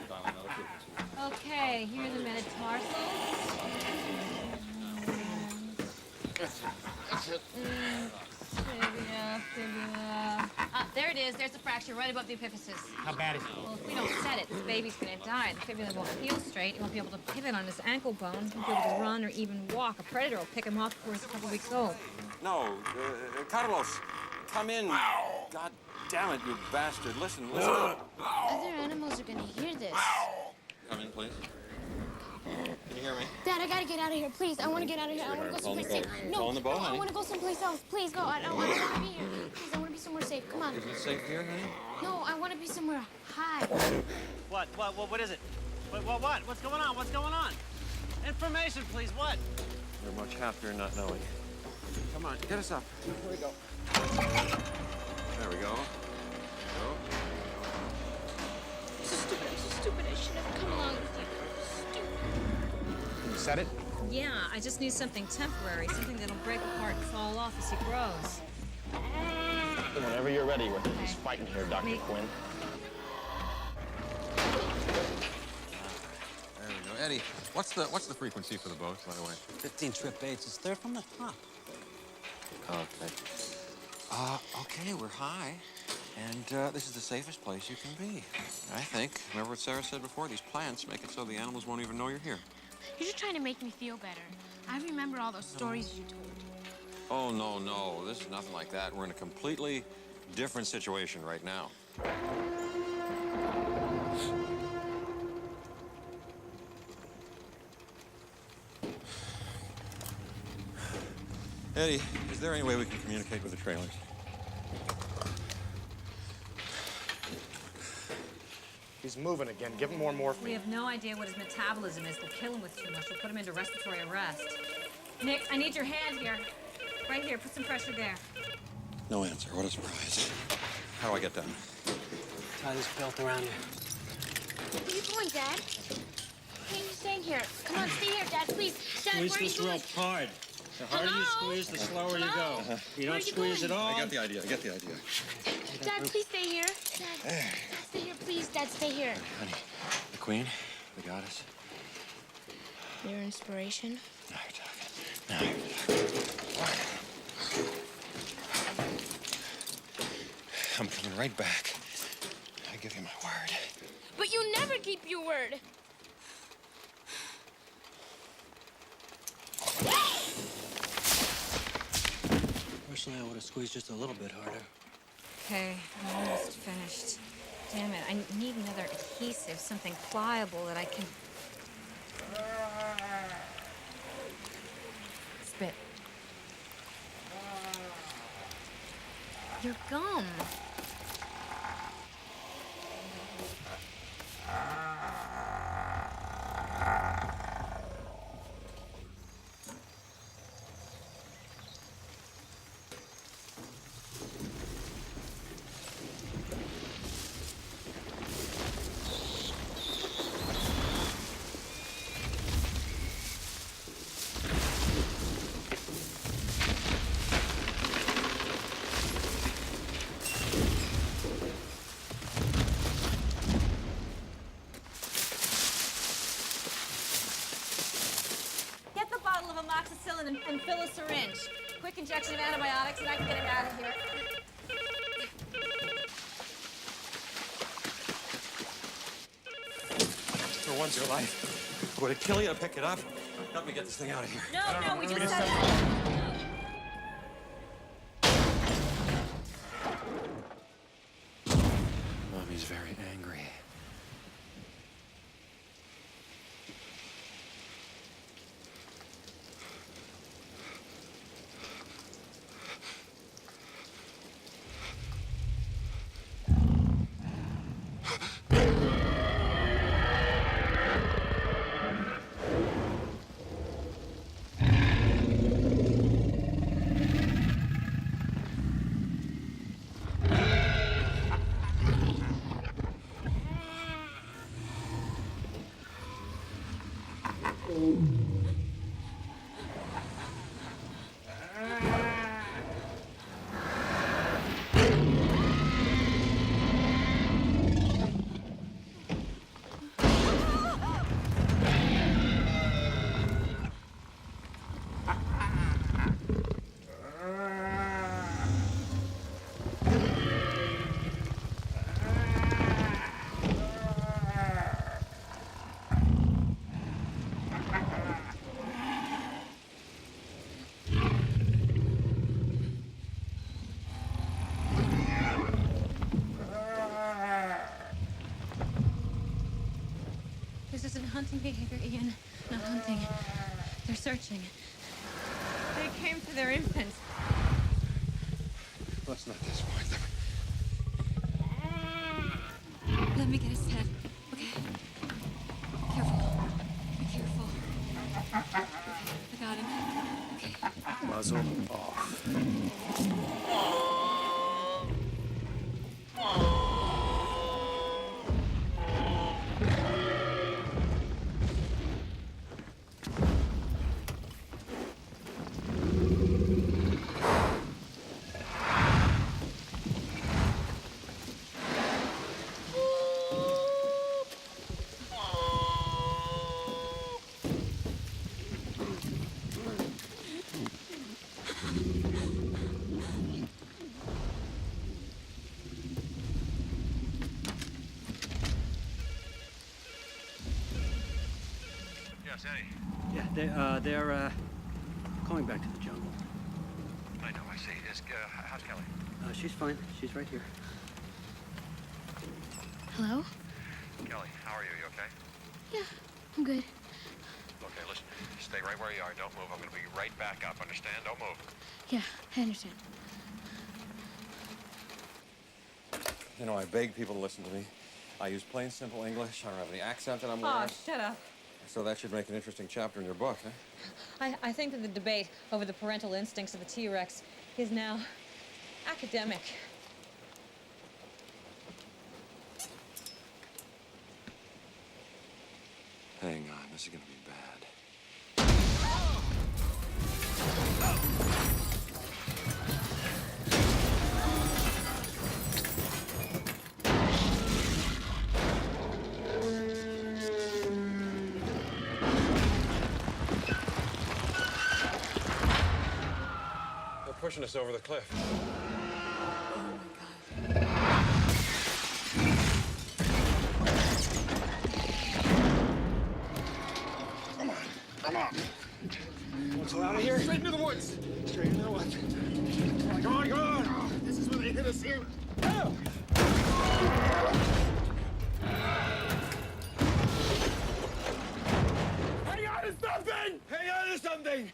Dial another frequency. Okay, here are the metatarsals. Fibula. There it is. There's the fracture right above the epiphysis. How bad is it? Well, if we don't set it, this baby's gonna die. The fibula won't heal straight. He won't be able to pivot on his ankle bone. He won't be able to run or even walk. A predator will pick him off before he's a couple weeks old. No, Carlos, come in. God damn it, you bastard. Listen. Other animals are gonna hear this. Come in, please. Can you hear me? Dad, I gotta get out of here, please. I wanna get out of here. I wanna go someplace safe. No, On the boat, I honey. wanna go someplace else. Please, no, I don't wanna be here. Please, I wanna be somewhere safe. Come on. Is it safe here, honey? No, I want to be somewhere high. What is it? What? What's going on? What's going on? Information, please. What? You're much happier not knowing. Come on, get us up. Here we go. There we go. So stupid. I should have come along with you. Stupid. You set it? Yeah, I just need something temporary, something that'll break apart and fall off as he grows. Whenever you're ready, we're just fighting here, Dr. Quinn. There we go. Eddie, what's the frequency for the boats, by the way? 15 trip 8s. It's third from the top. Okay. Okay, we're high, and this is the safest place you can be, I think. Remember what Sarah said before? These plants make it so the animals won't even know you're here. You're just trying to make me feel better. I remember all those stories you told. Oh, no. This is nothing like that. We're in a completely different situation right now. Eddie, is there any way we can communicate with the trailers? He's moving again. Give him more morphine. We have no idea what his metabolism is. We'll kill him with too much. We'll put him into respiratory arrest. Nick, I need your hand here. Right here. Put some pressure there. No answer. What a surprise. How do I get down? Tie this belt around you. Where are you going, Dad? Hey, you're staying here. Come on, stay here, Dad, please. Dad, Squeeze where are you this going? rope hard. The harder you squeeze, the slower you go. You don't squeeze at all. I get the idea. Dad, please stay here. Dad, stay here, please. Dad, stay here. Honey, the Queen, the goddess. Your inspiration? Now you're talking. I'm coming right back. I give you my word. But you never keep your word. Personally, I would have squeezed just a little bit harder. Okay, I'm almost finished. Damn it, I need another adhesive, something pliable that I can... Spit. Your gum. And fill a syringe. Quick injection of antibiotics, and I can get him out of here. For once in your life, would it kill you to pick it up? Help me get this thing out of here. No, we just had... Mommy's very angry. This isn't hunting behavior, Ian. Not hunting. They're searching. They came for their infant. Let's not disappoint them. Let me get his head. Okay. Careful. Be careful. I got him. Okay. Muzzle off. Yes, Eddie. Yeah, they're going back to the jungle. I know, I see. How's Kelly? She's fine. She's right here. Hello? Kelly, how are you? You okay? Yeah, I'm good. Okay, listen. Stay right where you are. Don't move. I'm going to be right back up. Understand? Don't move. Yeah, I understand. You know, I beg people to listen to me. I use plain, simple English. I don't have any accent that I'm Oh, wearing. shut up. So that should make an interesting chapter in your book, huh? I think that the debate over the parental instincts of the T-Rex is now academic. Hang on, this is gonna be bad. They're pushing us over the cliff. Come on. Let's get out of here. Straight into the woods. Straight into the woods. Come on, come on. This is where they hit us here. Oh. Hang on to something! Hang on to something!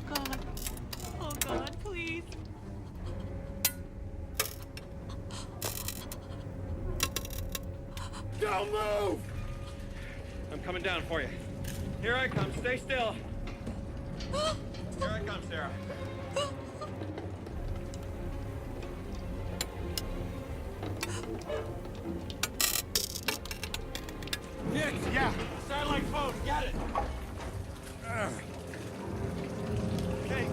God. Oh, God, please. Don't move! I'm coming down for you. Here I come. Stay still. Here I come, Sarah. Nick, yeah. Satellite phone, got it. Okay.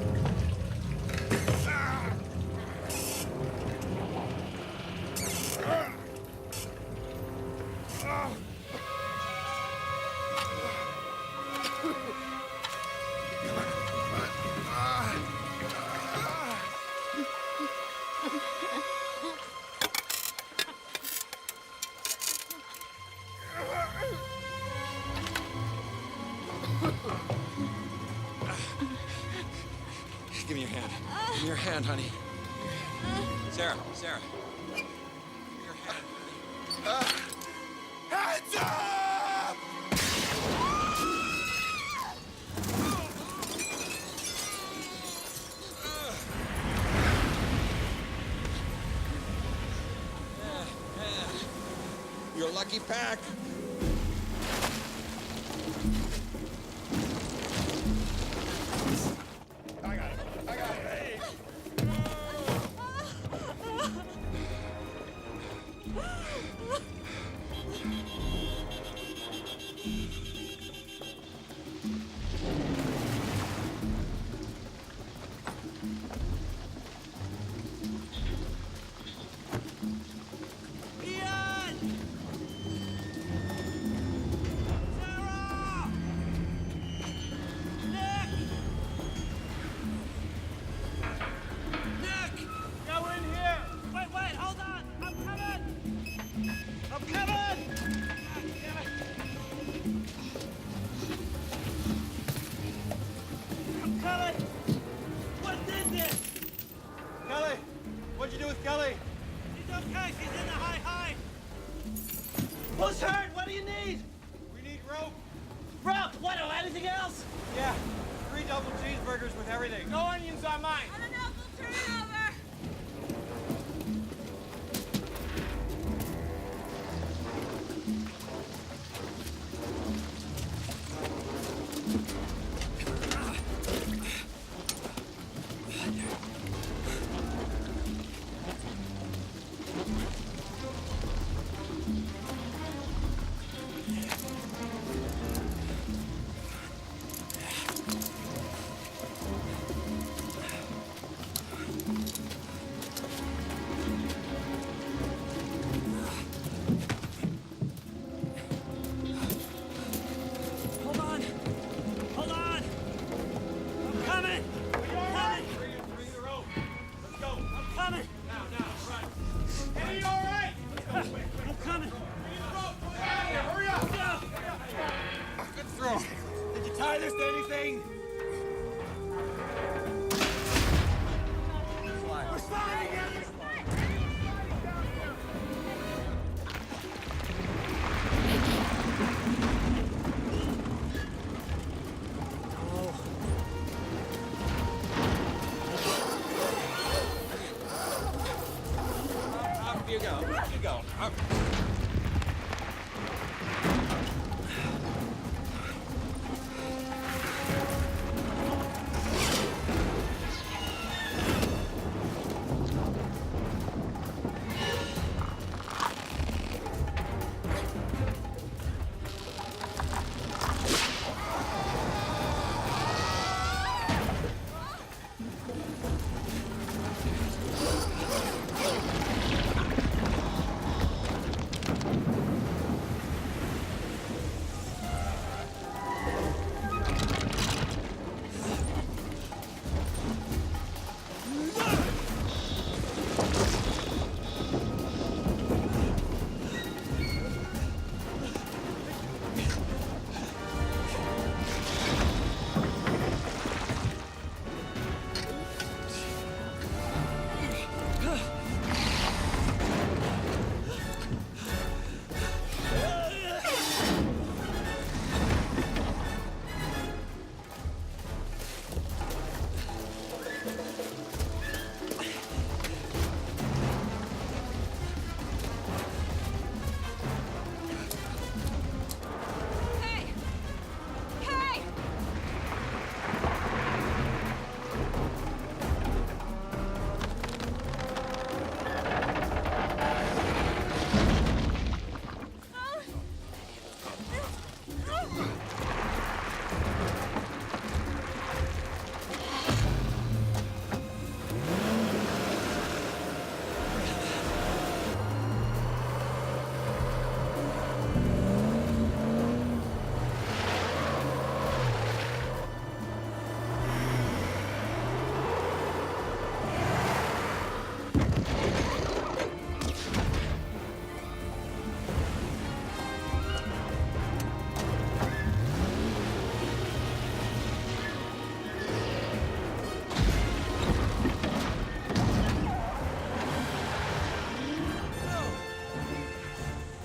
Give me your hand. Give me your hand, honey. Sarah, Sarah. Give me your hand, honey. Hands up! You're a lucky pack. I got it. I got it. Hey. Ian! Skelly? She's okay. She's in the high. Who's hurt? What do you need? We need rope. Rope? What? Anything else? Yeah. 3 double cheeseburgers with everything. No onions on mine. I don't know. We'll turn it over. Did you tie this to anything? We're sliding again! Up you go, up you go. Up.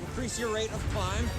Increase your rate of climb.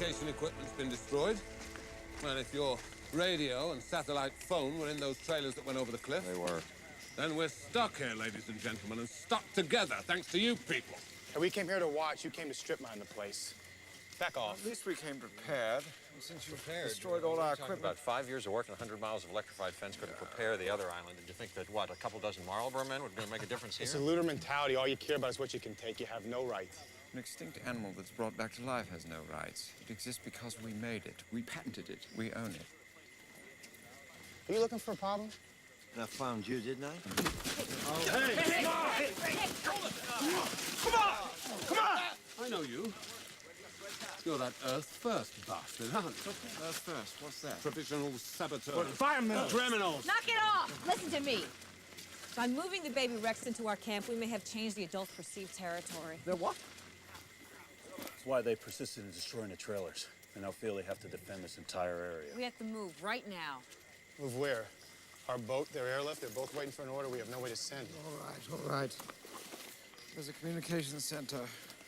communication equipment's been destroyed. Well, if your radio and satellite phone were in those trailers that went over the cliff... They were. Then we're stuck here, ladies and gentlemen, and stuck together, thanks to you people. Hey, we came here to watch. You came to strip mine the place. Back off. At least we came prepared. And since you destroyed What all are our you talking equipment... about 5 years of work and 100 miles of electrified fence couldn't prepare the other island. Did you think that, what, a couple dozen Marlboro men were going to make a difference here? It's a looter mentality. All you care about is what you can take. You have no right. An extinct animal that's brought back to life has no rights. It exists because we made it. We patented it. We own it. Are you looking for a problem? I found you, didn't I? Hey! Come on! I know you. You're that Earth First bastard, aren't you? Earth First, what's that? Professional saboteur. Firemen! Criminals! Knock it off! Listen to me. By moving the baby Rex into our camp, we may have changed the adults' perceived territory. They're what? That's why they persisted in destroying the trailers. They now feel they have to defend this entire area. We have to move right now. Move where? Our boat, their airlift, they're both waiting for an order. We have no way to send. All right. There's a communications center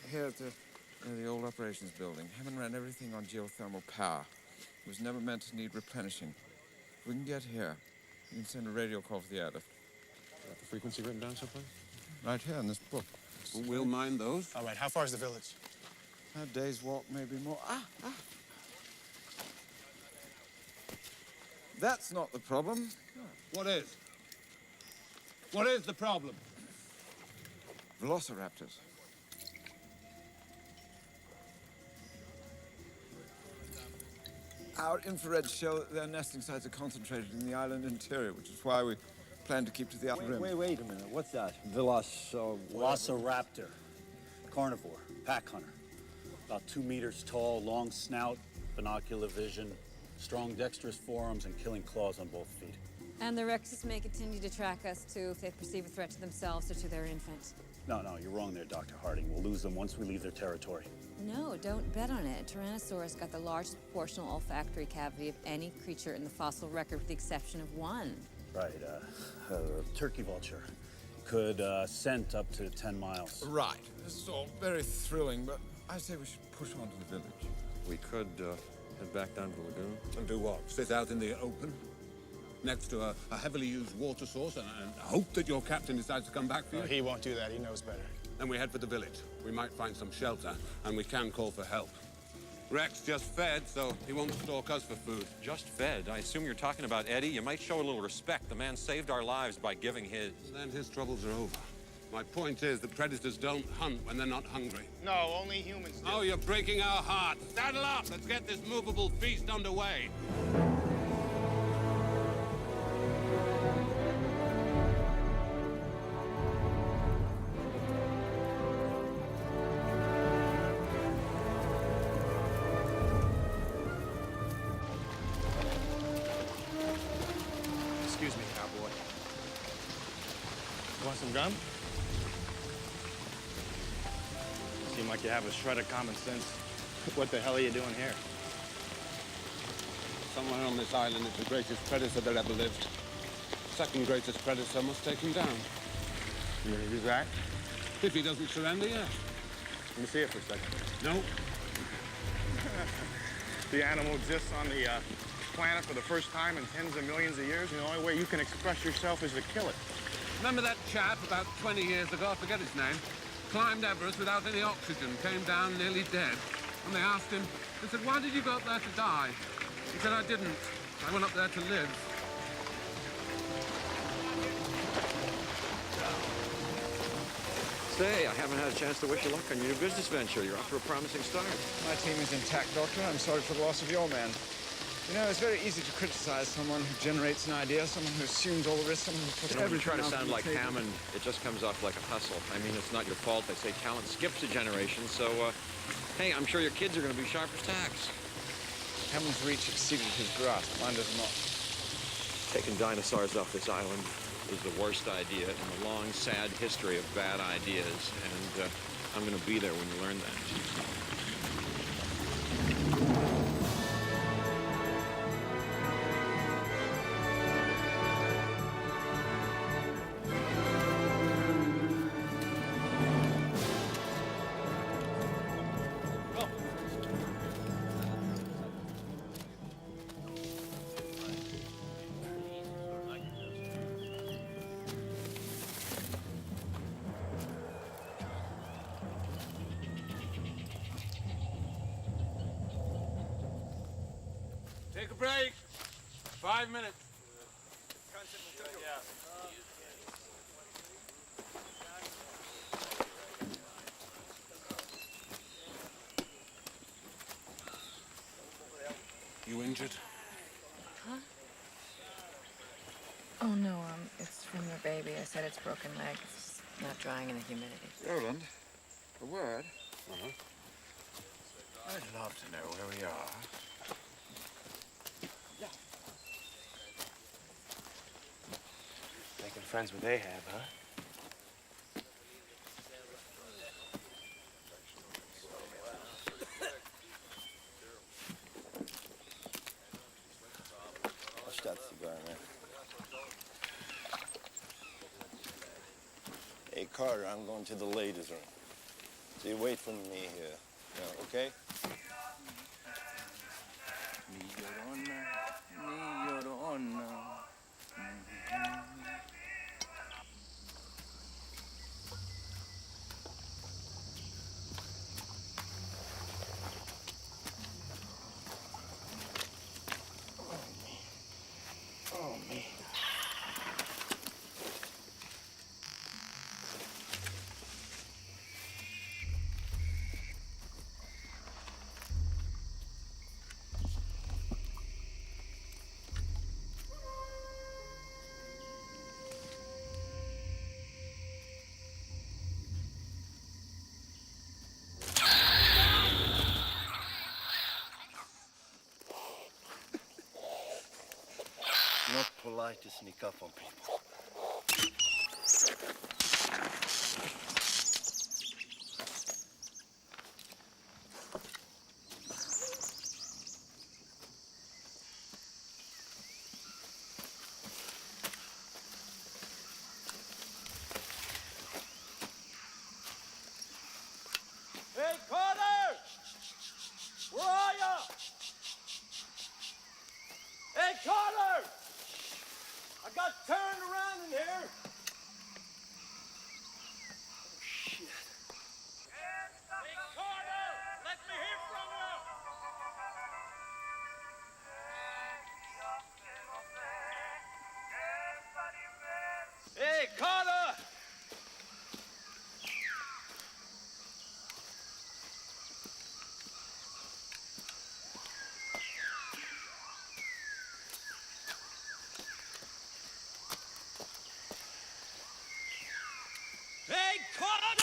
here at the old operations building. Hammond ran everything on geothermal power. It was never meant to need replenishing. If we can get here, we can send a radio call for the airlift. Got the frequency written down someplace? Right here in this book. We'll mind those. All right, how far is the village? A day's walk, maybe more. That's not the problem. What is? What is the problem? Velociraptors. Our infrared show that their nesting sites are concentrated in the island interior, which is why we plan to keep to the outer rim. Wait a minute. What's that? Velociraptor. Carnivore. Pack hunter. About 2 meters tall, long snout, binocular vision, strong dexterous forearms, and killing claws on both feet. And the Rexes may continue to track us, too, if they perceive a threat to themselves or to their infant. No, you're wrong there, Dr. Harding. We'll lose them once we leave their territory. No, don't bet on it. Tyrannosaurus got the largest proportional olfactory cavity of any creature in the fossil record, with the exception of one. Right, turkey vulture. Could scent up to 10 miles. Right. This is all very thrilling, but I say we should push on to the village. We could head back down to the lagoon. And do what? Sit out in the open? Next to a heavily used water source and hope that your captain decides to come back for you? He won't do that. He knows better. Then we head for the village. We might find some shelter, and we can call for help. Rex just fed, so he won't stalk us for food. Just fed? I assume you're talking about Eddie. You might show a little respect. The man saved our lives by giving his. Then his troubles are over. My point is that predators don't hunt when they're not hungry. No, only humans do. Oh, you're breaking our hearts. Saddle up. Let's get this movable feast underway. Excuse me, cowboy. Want some gum? Seem like you have a shred of common sense. What the hell are you doing here? Someone on this island is the greatest predator that ever lived. Second greatest predator must take him down. You gonna do that? If he doesn't surrender, yes. Let me see it for a second. No. The animal exists on the planet for the first time in tens of millions of years, and the only way you can express yourself is to kill it. Remember that chap about 20 years ago, I forget his name, climbed Everest without any oxygen, came down nearly dead. And they asked him, they said, why did you go up there to die? He said, I didn't. I went up there to live. Say, I haven't had a chance to wish you luck on your new business venture. You're off to a promising start. My team is intact, Doctor. I'm sorry for the loss of your man. You know, it's very easy to criticize someone who generates an idea, someone who assumes all the risk, someone who puts When you try to everything out sound on the like table. Hammond, it just comes off like a hustle. I mean, it's not your fault. They say talent skips a generation, so, hey, I'm sure your kids are going to be sharp as tacks. Hammond's reach exceeded his grasp. Mine does not. Taking dinosaurs off this island is the worst idea in the long, sad history of bad ideas, and I'm going to be there when you learn that. Take a break. 5 minutes. You injured? Huh? Oh, no, it's from the baby. I said it's broken leg. It's not drying in the humidity. Roland, a word? Uh-huh. I'd love to know where we are. Making friends with Ahab, huh? Watch that cigar, man. Hey, Carter, I'm going to the ladies' room. So you wait for me here. Now, okay? Mi llorona. Oh, me. Not polite to sneak up on people. Hey, Carter! Where are ya? Hey, Carter! I got turned around in here. Oh, shit. Hey, Carter! Let me hear from you! Hey, Carter! Hey, Carter!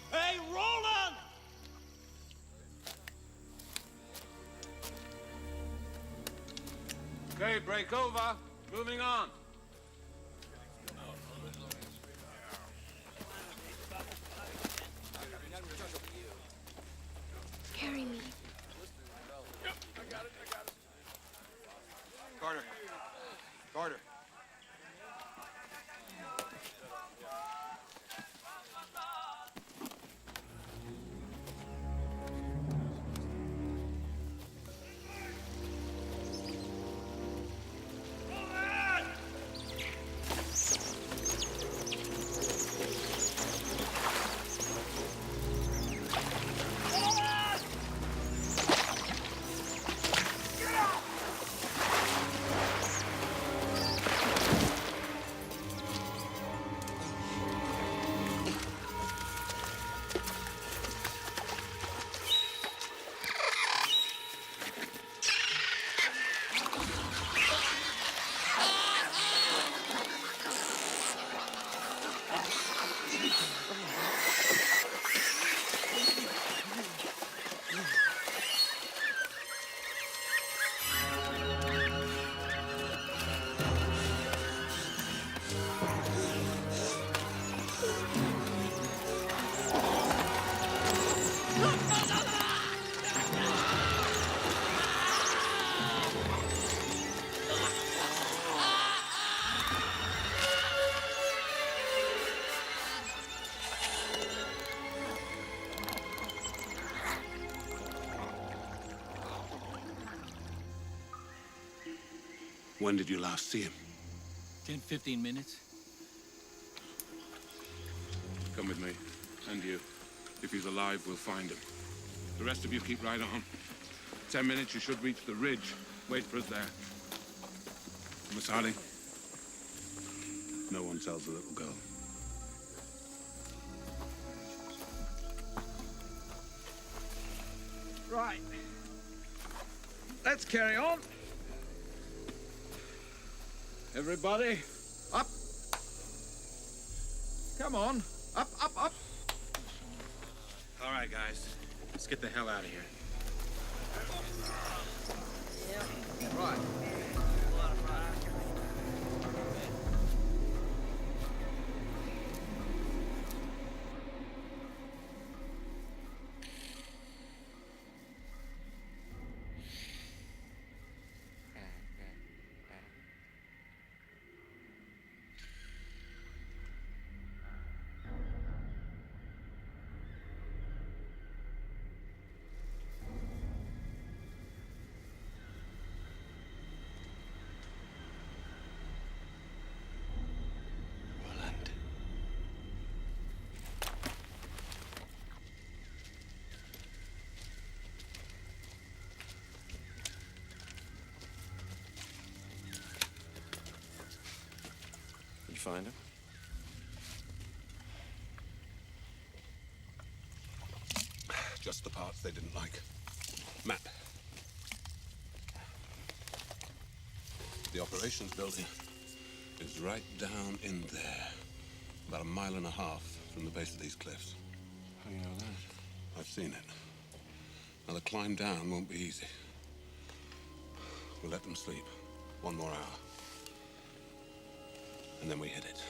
Hey, Roland! Okay, break over. Moving on. Carry me. Carter. Carter. When did you last see him? 10, 15 minutes. Come with me. And you. If he's alive, we'll find him. The rest of you keep right on. 10 minutes, you should reach the ridge. Wait for us there. Miss Harding, no one tells a little girl. Right. Let's carry on. Everybody, up. Come on. Up, up, up. All right, guys. Let's get the hell out of here. Right. Find him? Just the parts they didn't like. Map. The operations building is right down in there. About 1.5 miles from the base of these cliffs. How do you know that? I've seen it. Now, the climb down won't be easy. We'll let them sleep. 1 more hour. And then we hit it.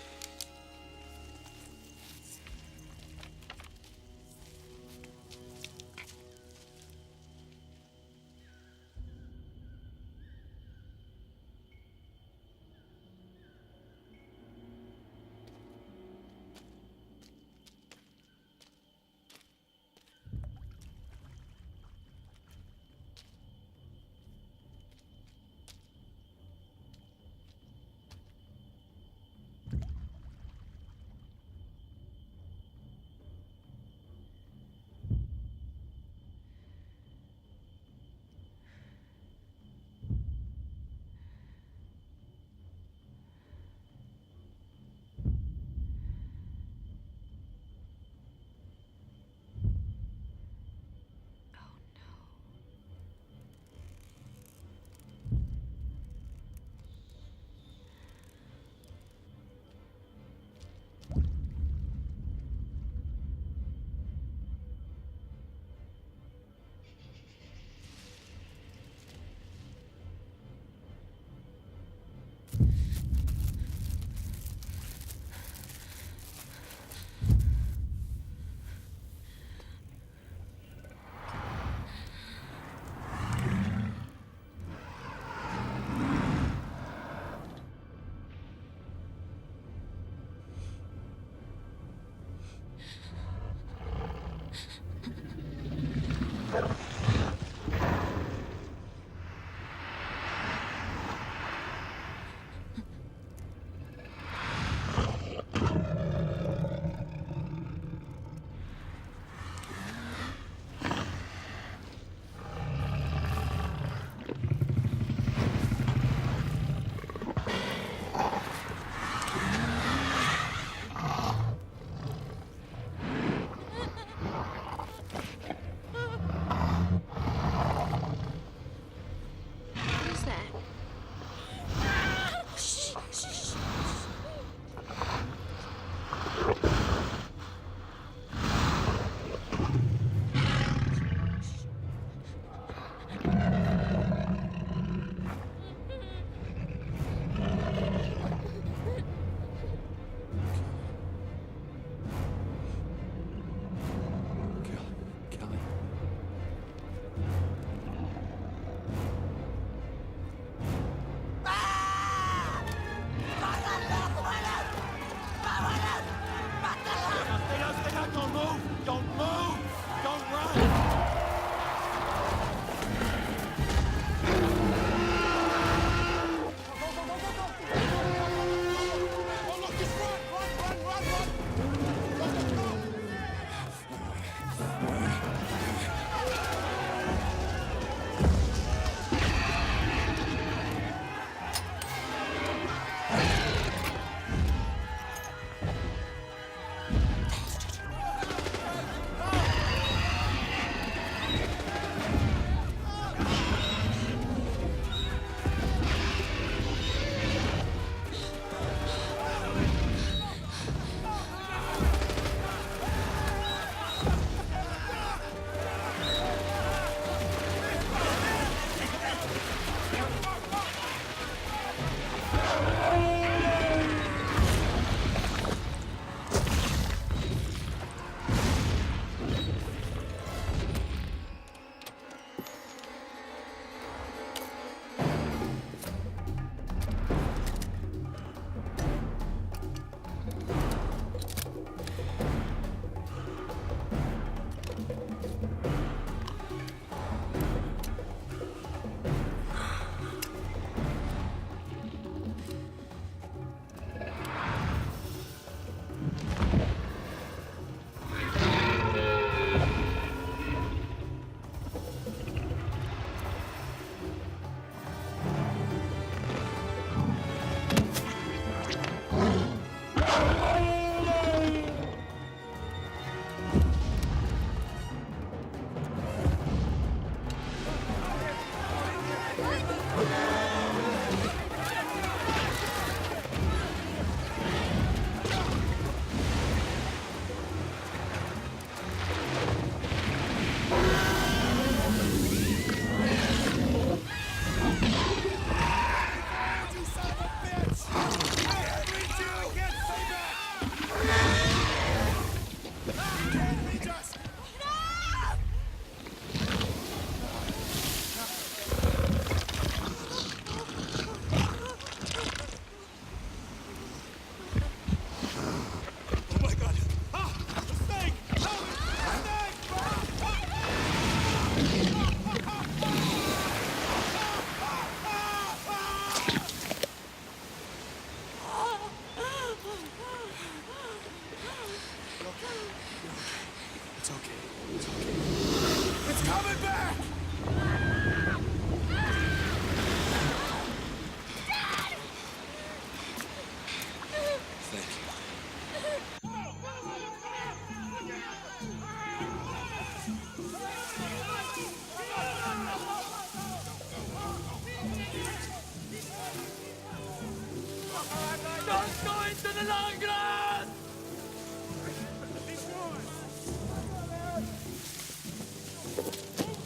Don't go into the long grass!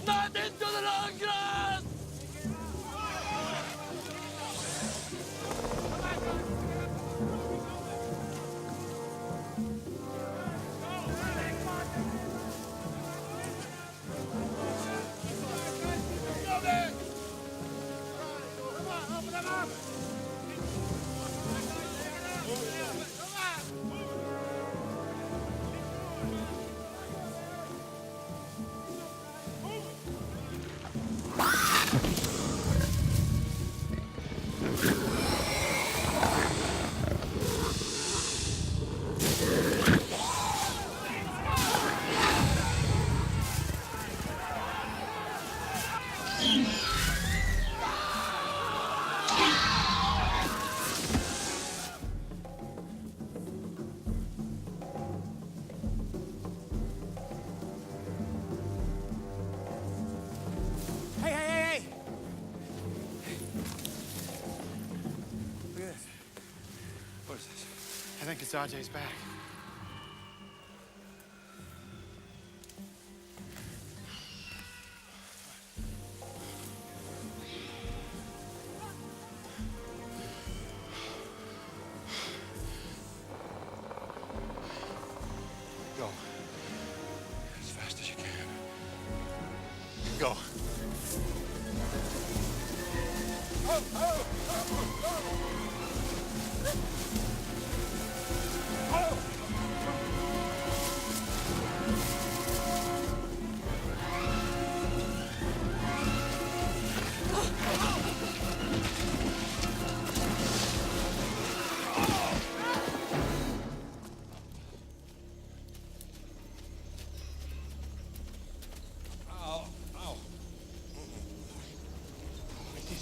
Not into the long grass! Hey! Look at this. What is this? I think it's RJ's bag. Go. As fast as you can. Go.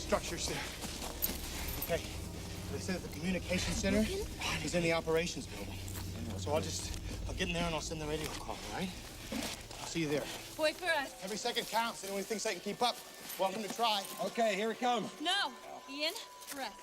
Structures there. Okay. They said that the communication center is in the operations building. So I'll get in there and I'll send the radio call, all right? I'll see you there. Wait for us. Every second counts. Anyone who thinks they can keep up, welcome to try. Okay, here we come. No. Ian, rest.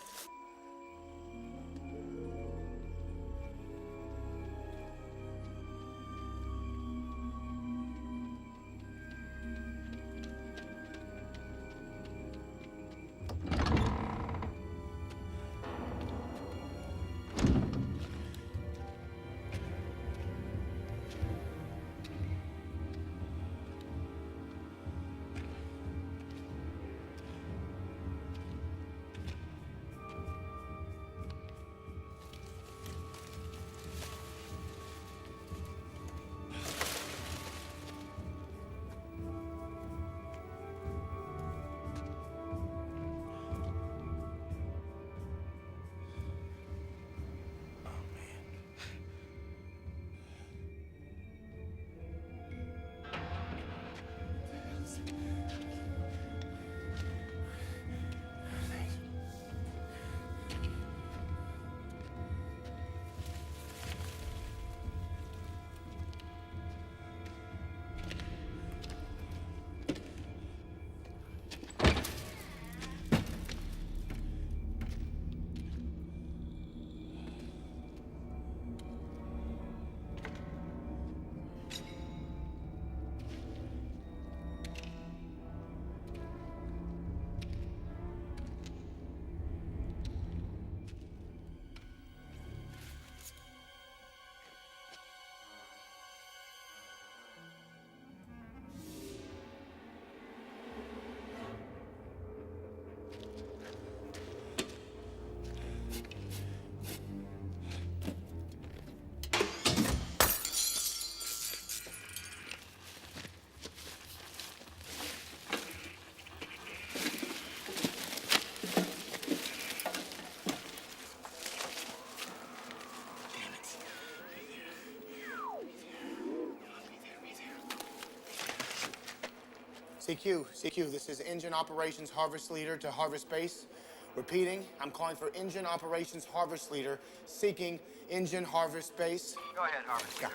CQ, this is Engine Operations Harvest Leader to Harvest Base. Repeating, I'm calling for Engine Operations Harvest Leader, seeking Engine Harvest Base. Go ahead, Harvest Leader.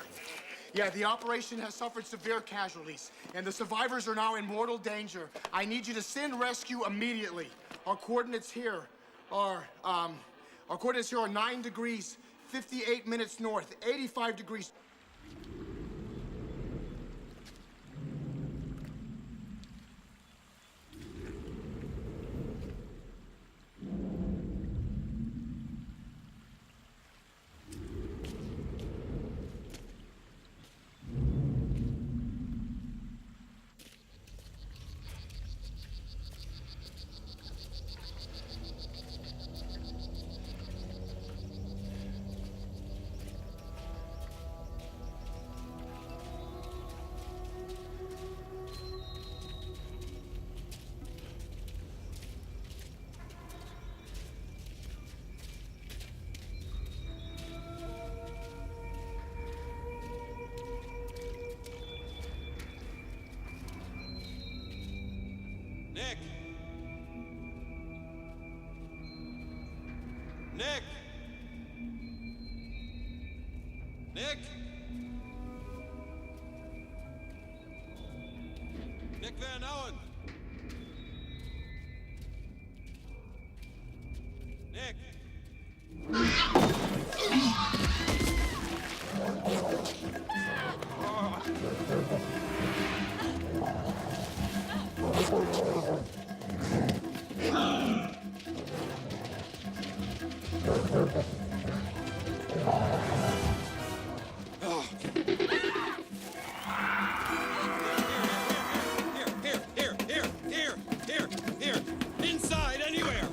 Yeah, the operation has suffered severe casualties, and the survivors are now in mortal danger. I need you to send rescue immediately. Our coordinates here are Our coordinates here are 9 degrees, 58 minutes north, 85 degrees. Nick! Nick! Nick! Nick Van Owen! Nick! Here! Inside, anywhere!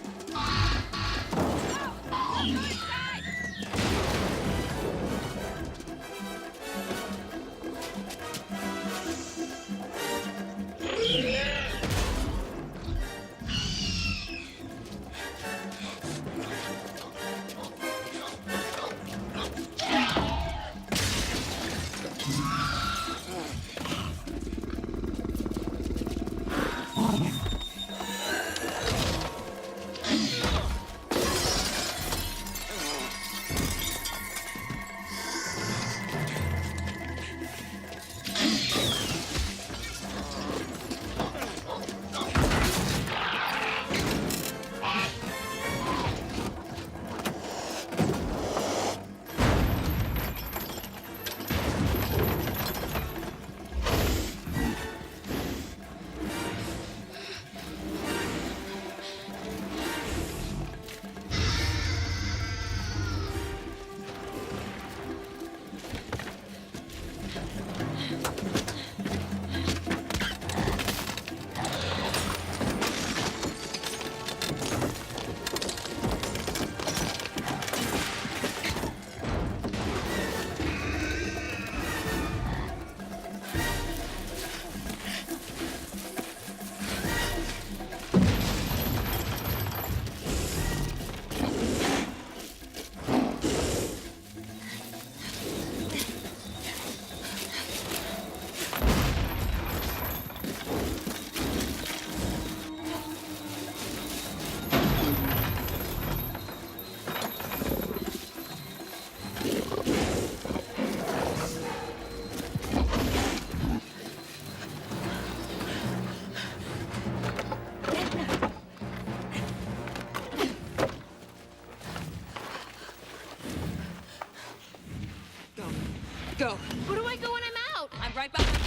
Go. Where do I go when I'm out? I'm right behind you.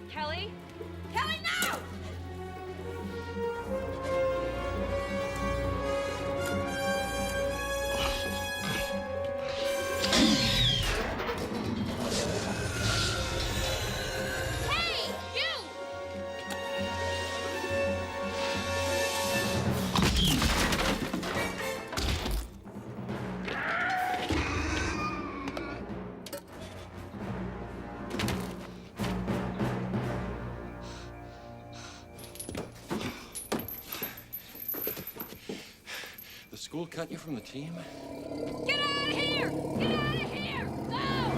Kelly? Kelly, no! Hey, you! school cut you from the team? Get out of here! Get out of here! No!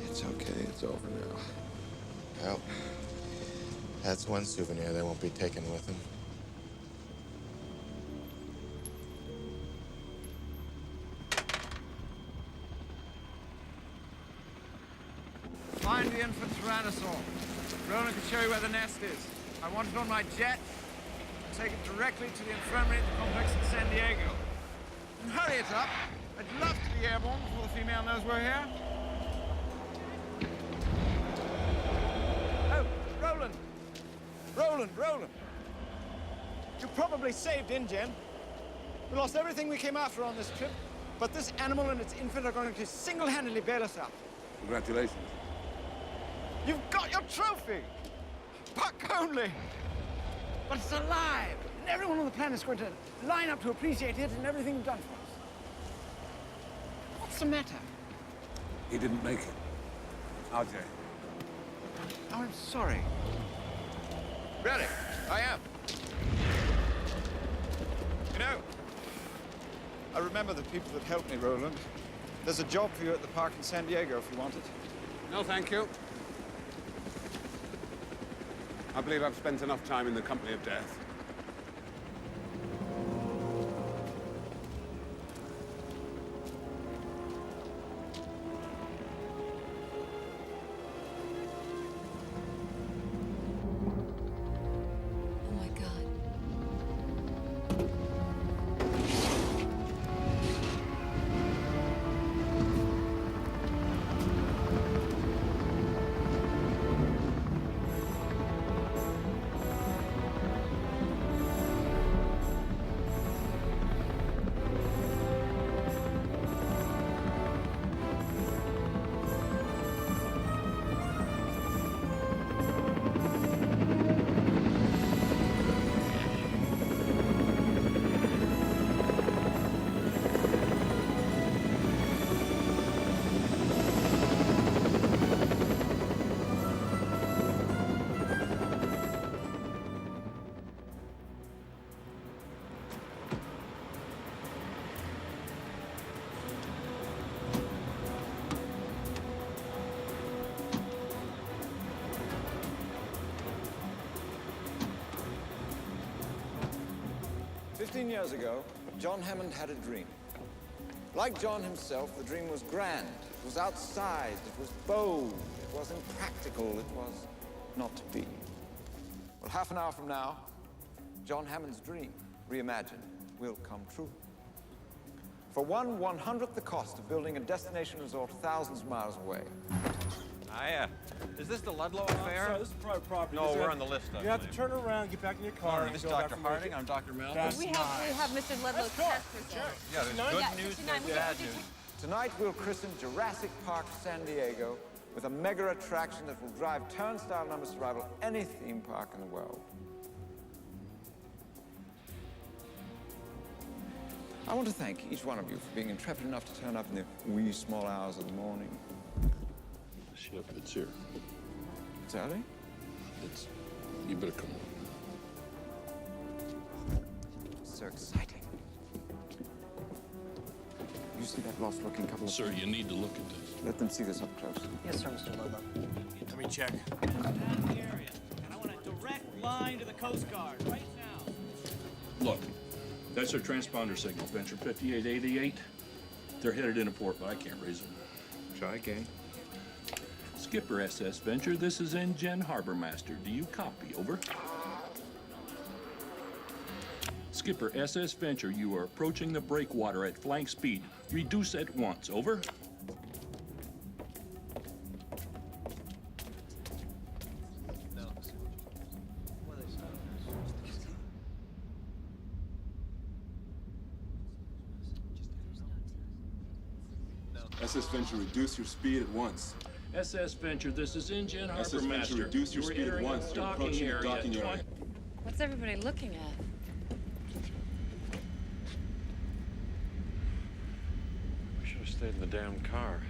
It's okay. It's over now. Well, that's one souvenir they won't be taking with them. Find the infant Tyrannosaur. Roland can show you where the nest is. I want it on my jet. Take it directly to the infirmary at the complex in San Diego. And hurry it up. I'd love to be airborne before the female knows we're here. Oh, Roland. Roland. You probably saved InGen. We lost everything we came after on this trip, but this animal and its infant are going to single-handedly bail us out. Congratulations. You've got your trophy! Puck only! But it's alive! And everyone on the planet is going to line up to appreciate it and everything you've done for us. What's the matter? He didn't make it. RJ. Oh, I'm sorry. Really, I am. You know, I remember the people that helped me, Roland. There's a job for you at the park in San Diego if you want it. No, thank you. I believe I've spent enough time in the company of death. Oh my God. "15 years ago, John Hammond had a dream. Like John himself, the dream was grand. It was outside, it was bold, it was impractical, it was not to be. Well, half an hour from now, John Hammond's dream, reimagined, will come true. For 1/100th the cost of building a destination resort thousands of miles away. Hiya. Is this the Ludlow affair? Sorry, this is private property. No, we're on the list, You have to turn around, get back in your car. This is and go back Dr. from there. Harding. I'm Dr. Melvin. That's We have Mr. Ludlow's test results. Yeah, there's good news and bad news. Tonight we'll christen Jurassic Park San Diego with a mega attraction that will drive turnstile numbers to rival any theme park in the world. I want to thank each one of you for being intrepid enough to turn up in the wee small hours of the morning. Ship, it's here. It's early? You better come on. So exciting. You see that lost-looking couple of... Sir, you need to look at this. Let them see this up close. Yes, sir, Mr. Ludlow. Let me check. Down the area. And I want a direct line to the Coast Guard right now. Look, that's our transponder signal, Venture 5888. They're headed into port, but I can't raise them. Try again. Skipper SS Venture, this is NGen Harbor Master. Do you copy? Over. Skipper SS Venture, you are approaching the breakwater at flank speed. Reduce at once. Over. SS Venture, reduce your speed at once. SS Venture, this is NGen Harbor SS Venture, Master. reduce your You are speed at entering a once. You're docking approaching the area. docking area. What's everybody looking at? We should have stayed in the damn car.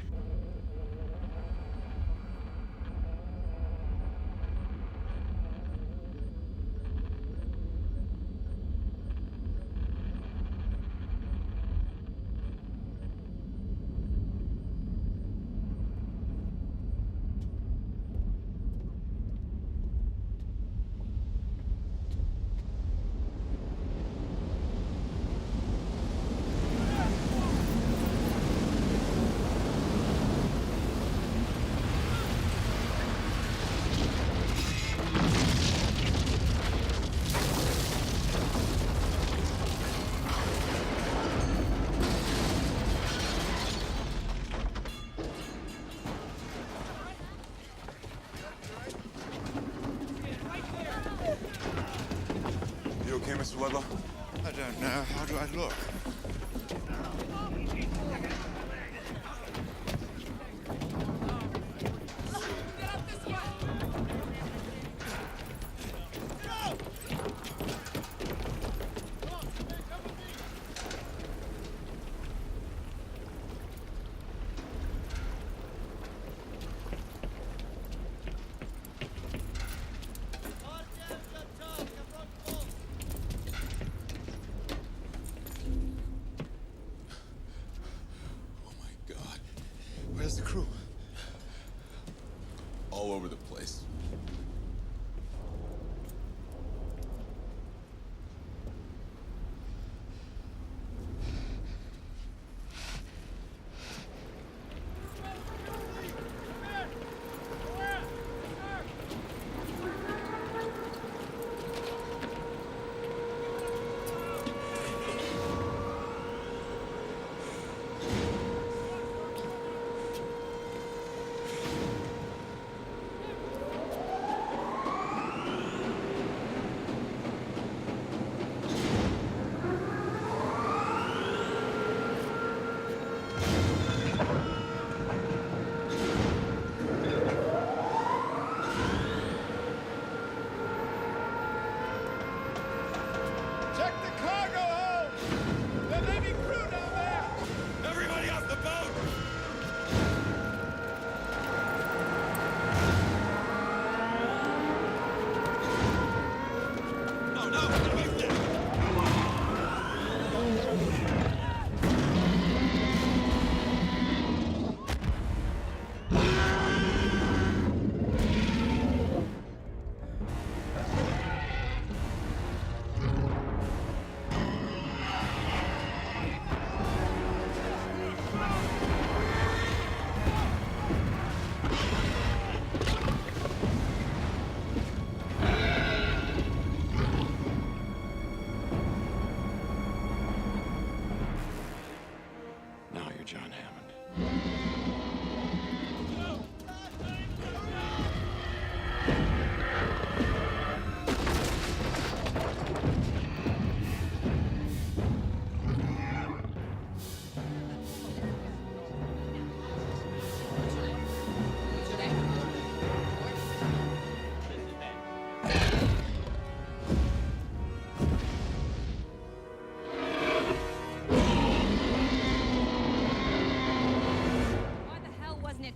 You okay, Mr. Ludlow? I don't know. How do I look? Where's the crew? All over the place.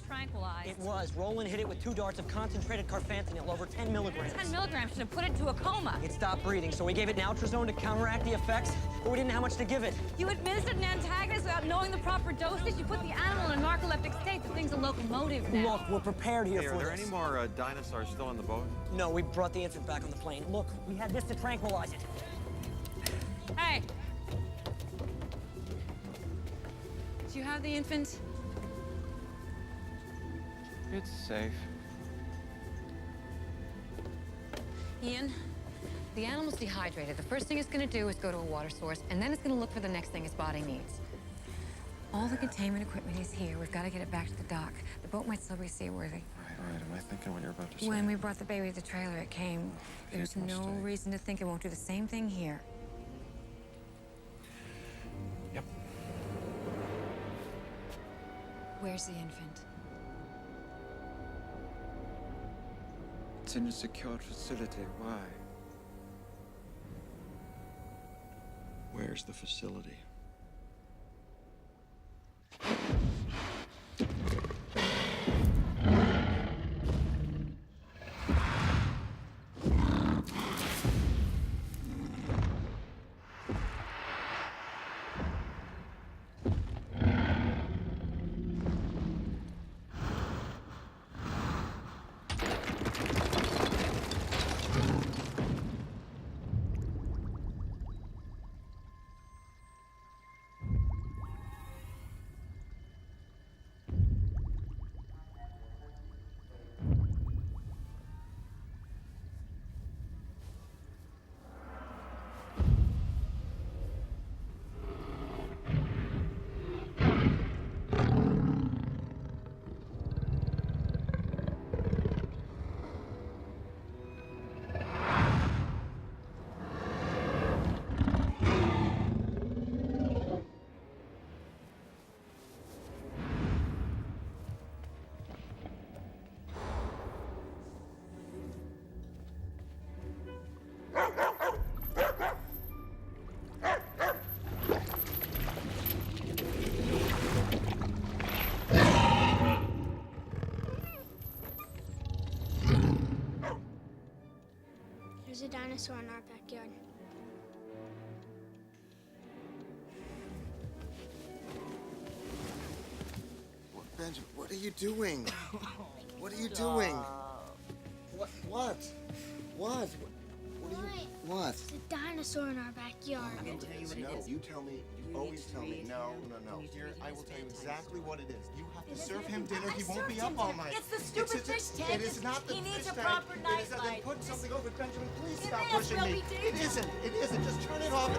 tranquilized. It was. Roland hit it with 2 darts of concentrated carfentanil, over 10 milligrams. 10 milligrams should have put it into a coma. It stopped breathing, so we gave it naltrexone to counteract the effects, but we didn't know how much to give it. You administered an antagonist without knowing the proper dosage. You put the animal in a narcoleptic state. The thing's a locomotive now. Look, we're prepared here Hey, for are there this. any more dinosaurs still on the boat? No, we brought the infant back on the plane. Look, we had this to tranquilize it. Hey! Do you have the infant? It's safe. Ian, the animal's dehydrated. The first thing it's going to do is go to a water source, and then it's going to look for the next thing its body needs. All the containment equipment is here. We've got to get it back to the dock. The boat might still be seaworthy. All right. Am I thinking what you're about to say? When we brought the baby to the trailer, it came. There's no reason to think it won't do the same thing here. Yep. Where's the infant? It's in a secured facility. Why? Where's the facility? There's a dinosaur in our backyard. Benjamin, what are you doing? What are you doing? What? What? What are you? What? There's a dinosaur in our backyard. No, you tell me. You always tell me. No. Here, I will tell you exactly what it is. You have to serve him dinner. He won't be up all night. It's the stupid fish tank. It is not the He fish needs a tank. proper It is night that. light. Put something over it, Benjamin. Please It stop is. pushing We'll me. be It isn't. It isn't. Just turn it off.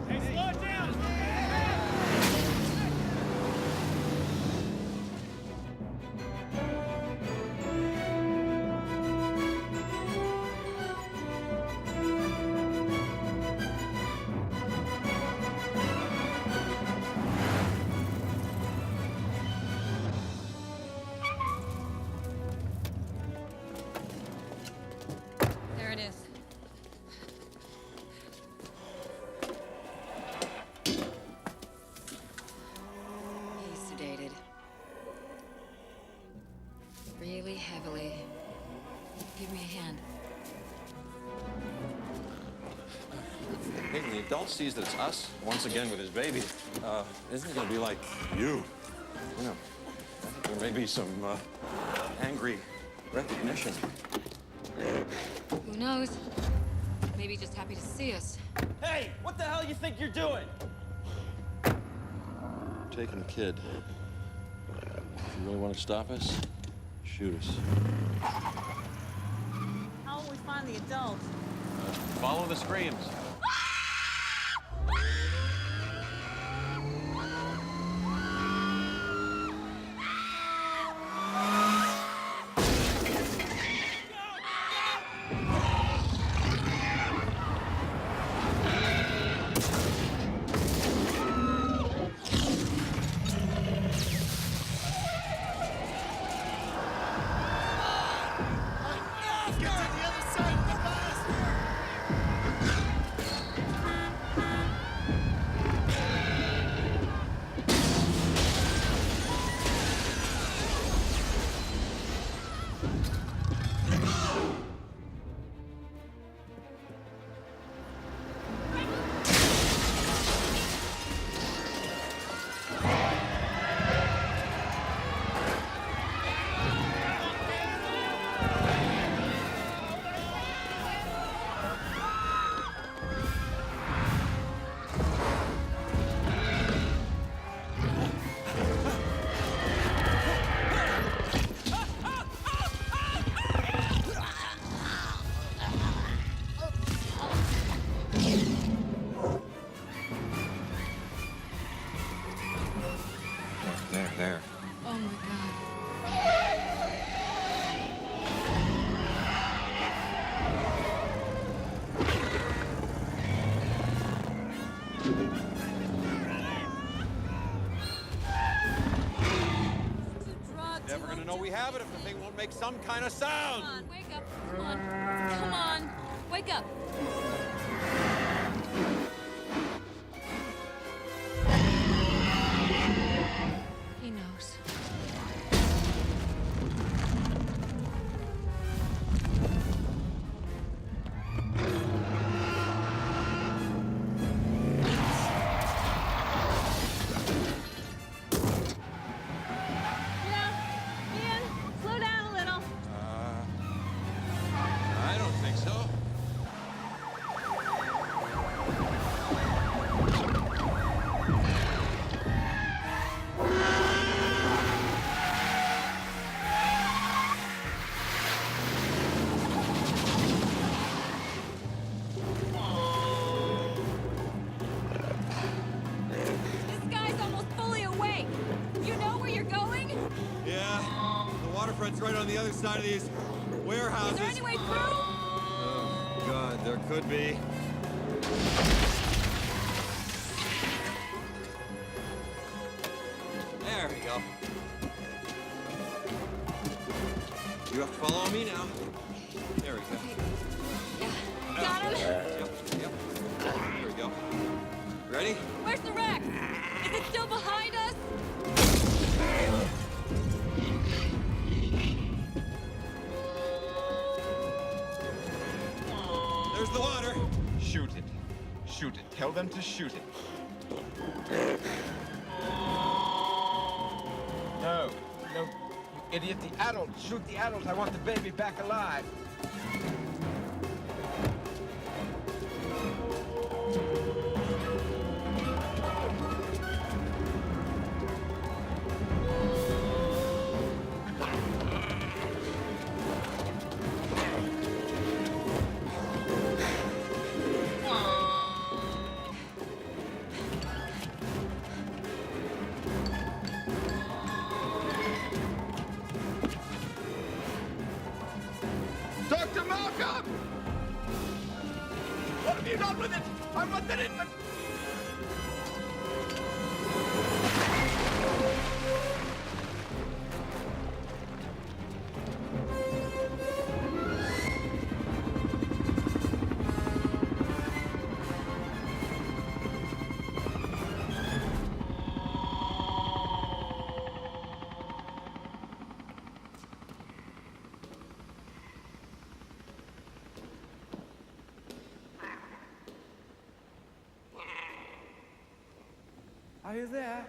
Hey, slow it down! There it is. He's sedated. Really heavily. Give me a hand. Hey, when the adult sees that it's us, once again with his baby, isn't it gonna be like you? You know, I think there may be some angry recognition. Who knows? Maybe just happy to see us. Hey, what the hell you think you're doing? Taking a kid. If you really want to stop us, shoot us. How will we find the adult? Follow the screams. Never gonna know we have it if the thing won't make some kind of sound. Come on, wake up. Come on. Come on. Wake up. He knows. Ian, slow down a little. I don't think so. This guy's almost fully awake. You know where you're going? Yeah, the waterfront's right on the other side of these warehouses. Is there any way through? Oh, God, there could be. There we go. You have to follow me now. There we go. Got him? Yep. There we go. Ready? Where's the wreck? Is it still behind us? There's the water. Shoot it. Shoot it. Tell them to shoot it. No, you idiot. The adult. Shoot the adult. I want the baby back alive. Dr. Malcolm! What have you done with it? I want that infant! Are you there?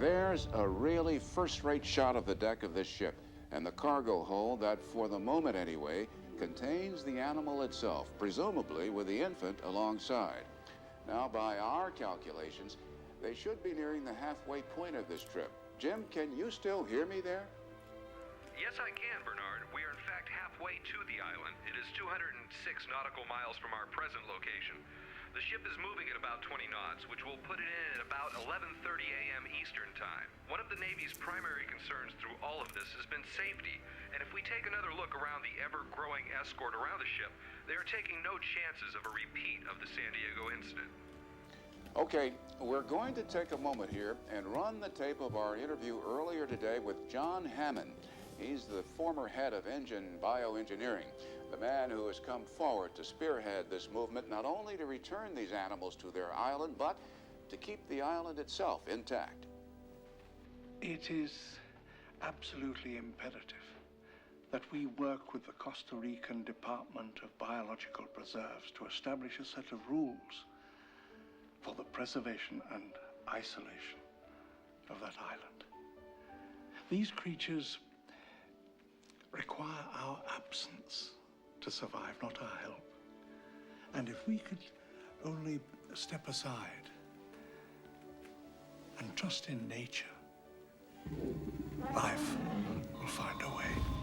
There's a really first-rate shot of the deck of this ship and the cargo hold that, for the moment anyway, contains the animal itself, presumably with the infant alongside. Now, by our calculations, they should be nearing the halfway point of this trip. Jim, can you still hear me there? Yes, I can, Bernard. We are in fact halfway to the island. It is 206 nautical miles from our present location. The ship is moving at about 20 knots, which will put it in at about 11:30 a.m. Eastern Time. One of the Navy's primary concerns through all of this has been safety, and if we take another look around the ever-growing escort around the ship, they are taking no chances of a repeat of the San Diego incident. Okay, we're going to take a moment here and run the tape of our interview earlier today with John Hammond. He's the former head of engine bioengineering, the man who has come forward to spearhead this movement, not only to return these animals to their island, but to keep the island itself intact. It is absolutely imperative that we work with the Costa Rican Department of Biological Preserves to establish a set of rules for the preservation and isolation of that island. These creatures require our absence to survive, not our help. And if we could only step aside and trust in nature, life will find a way.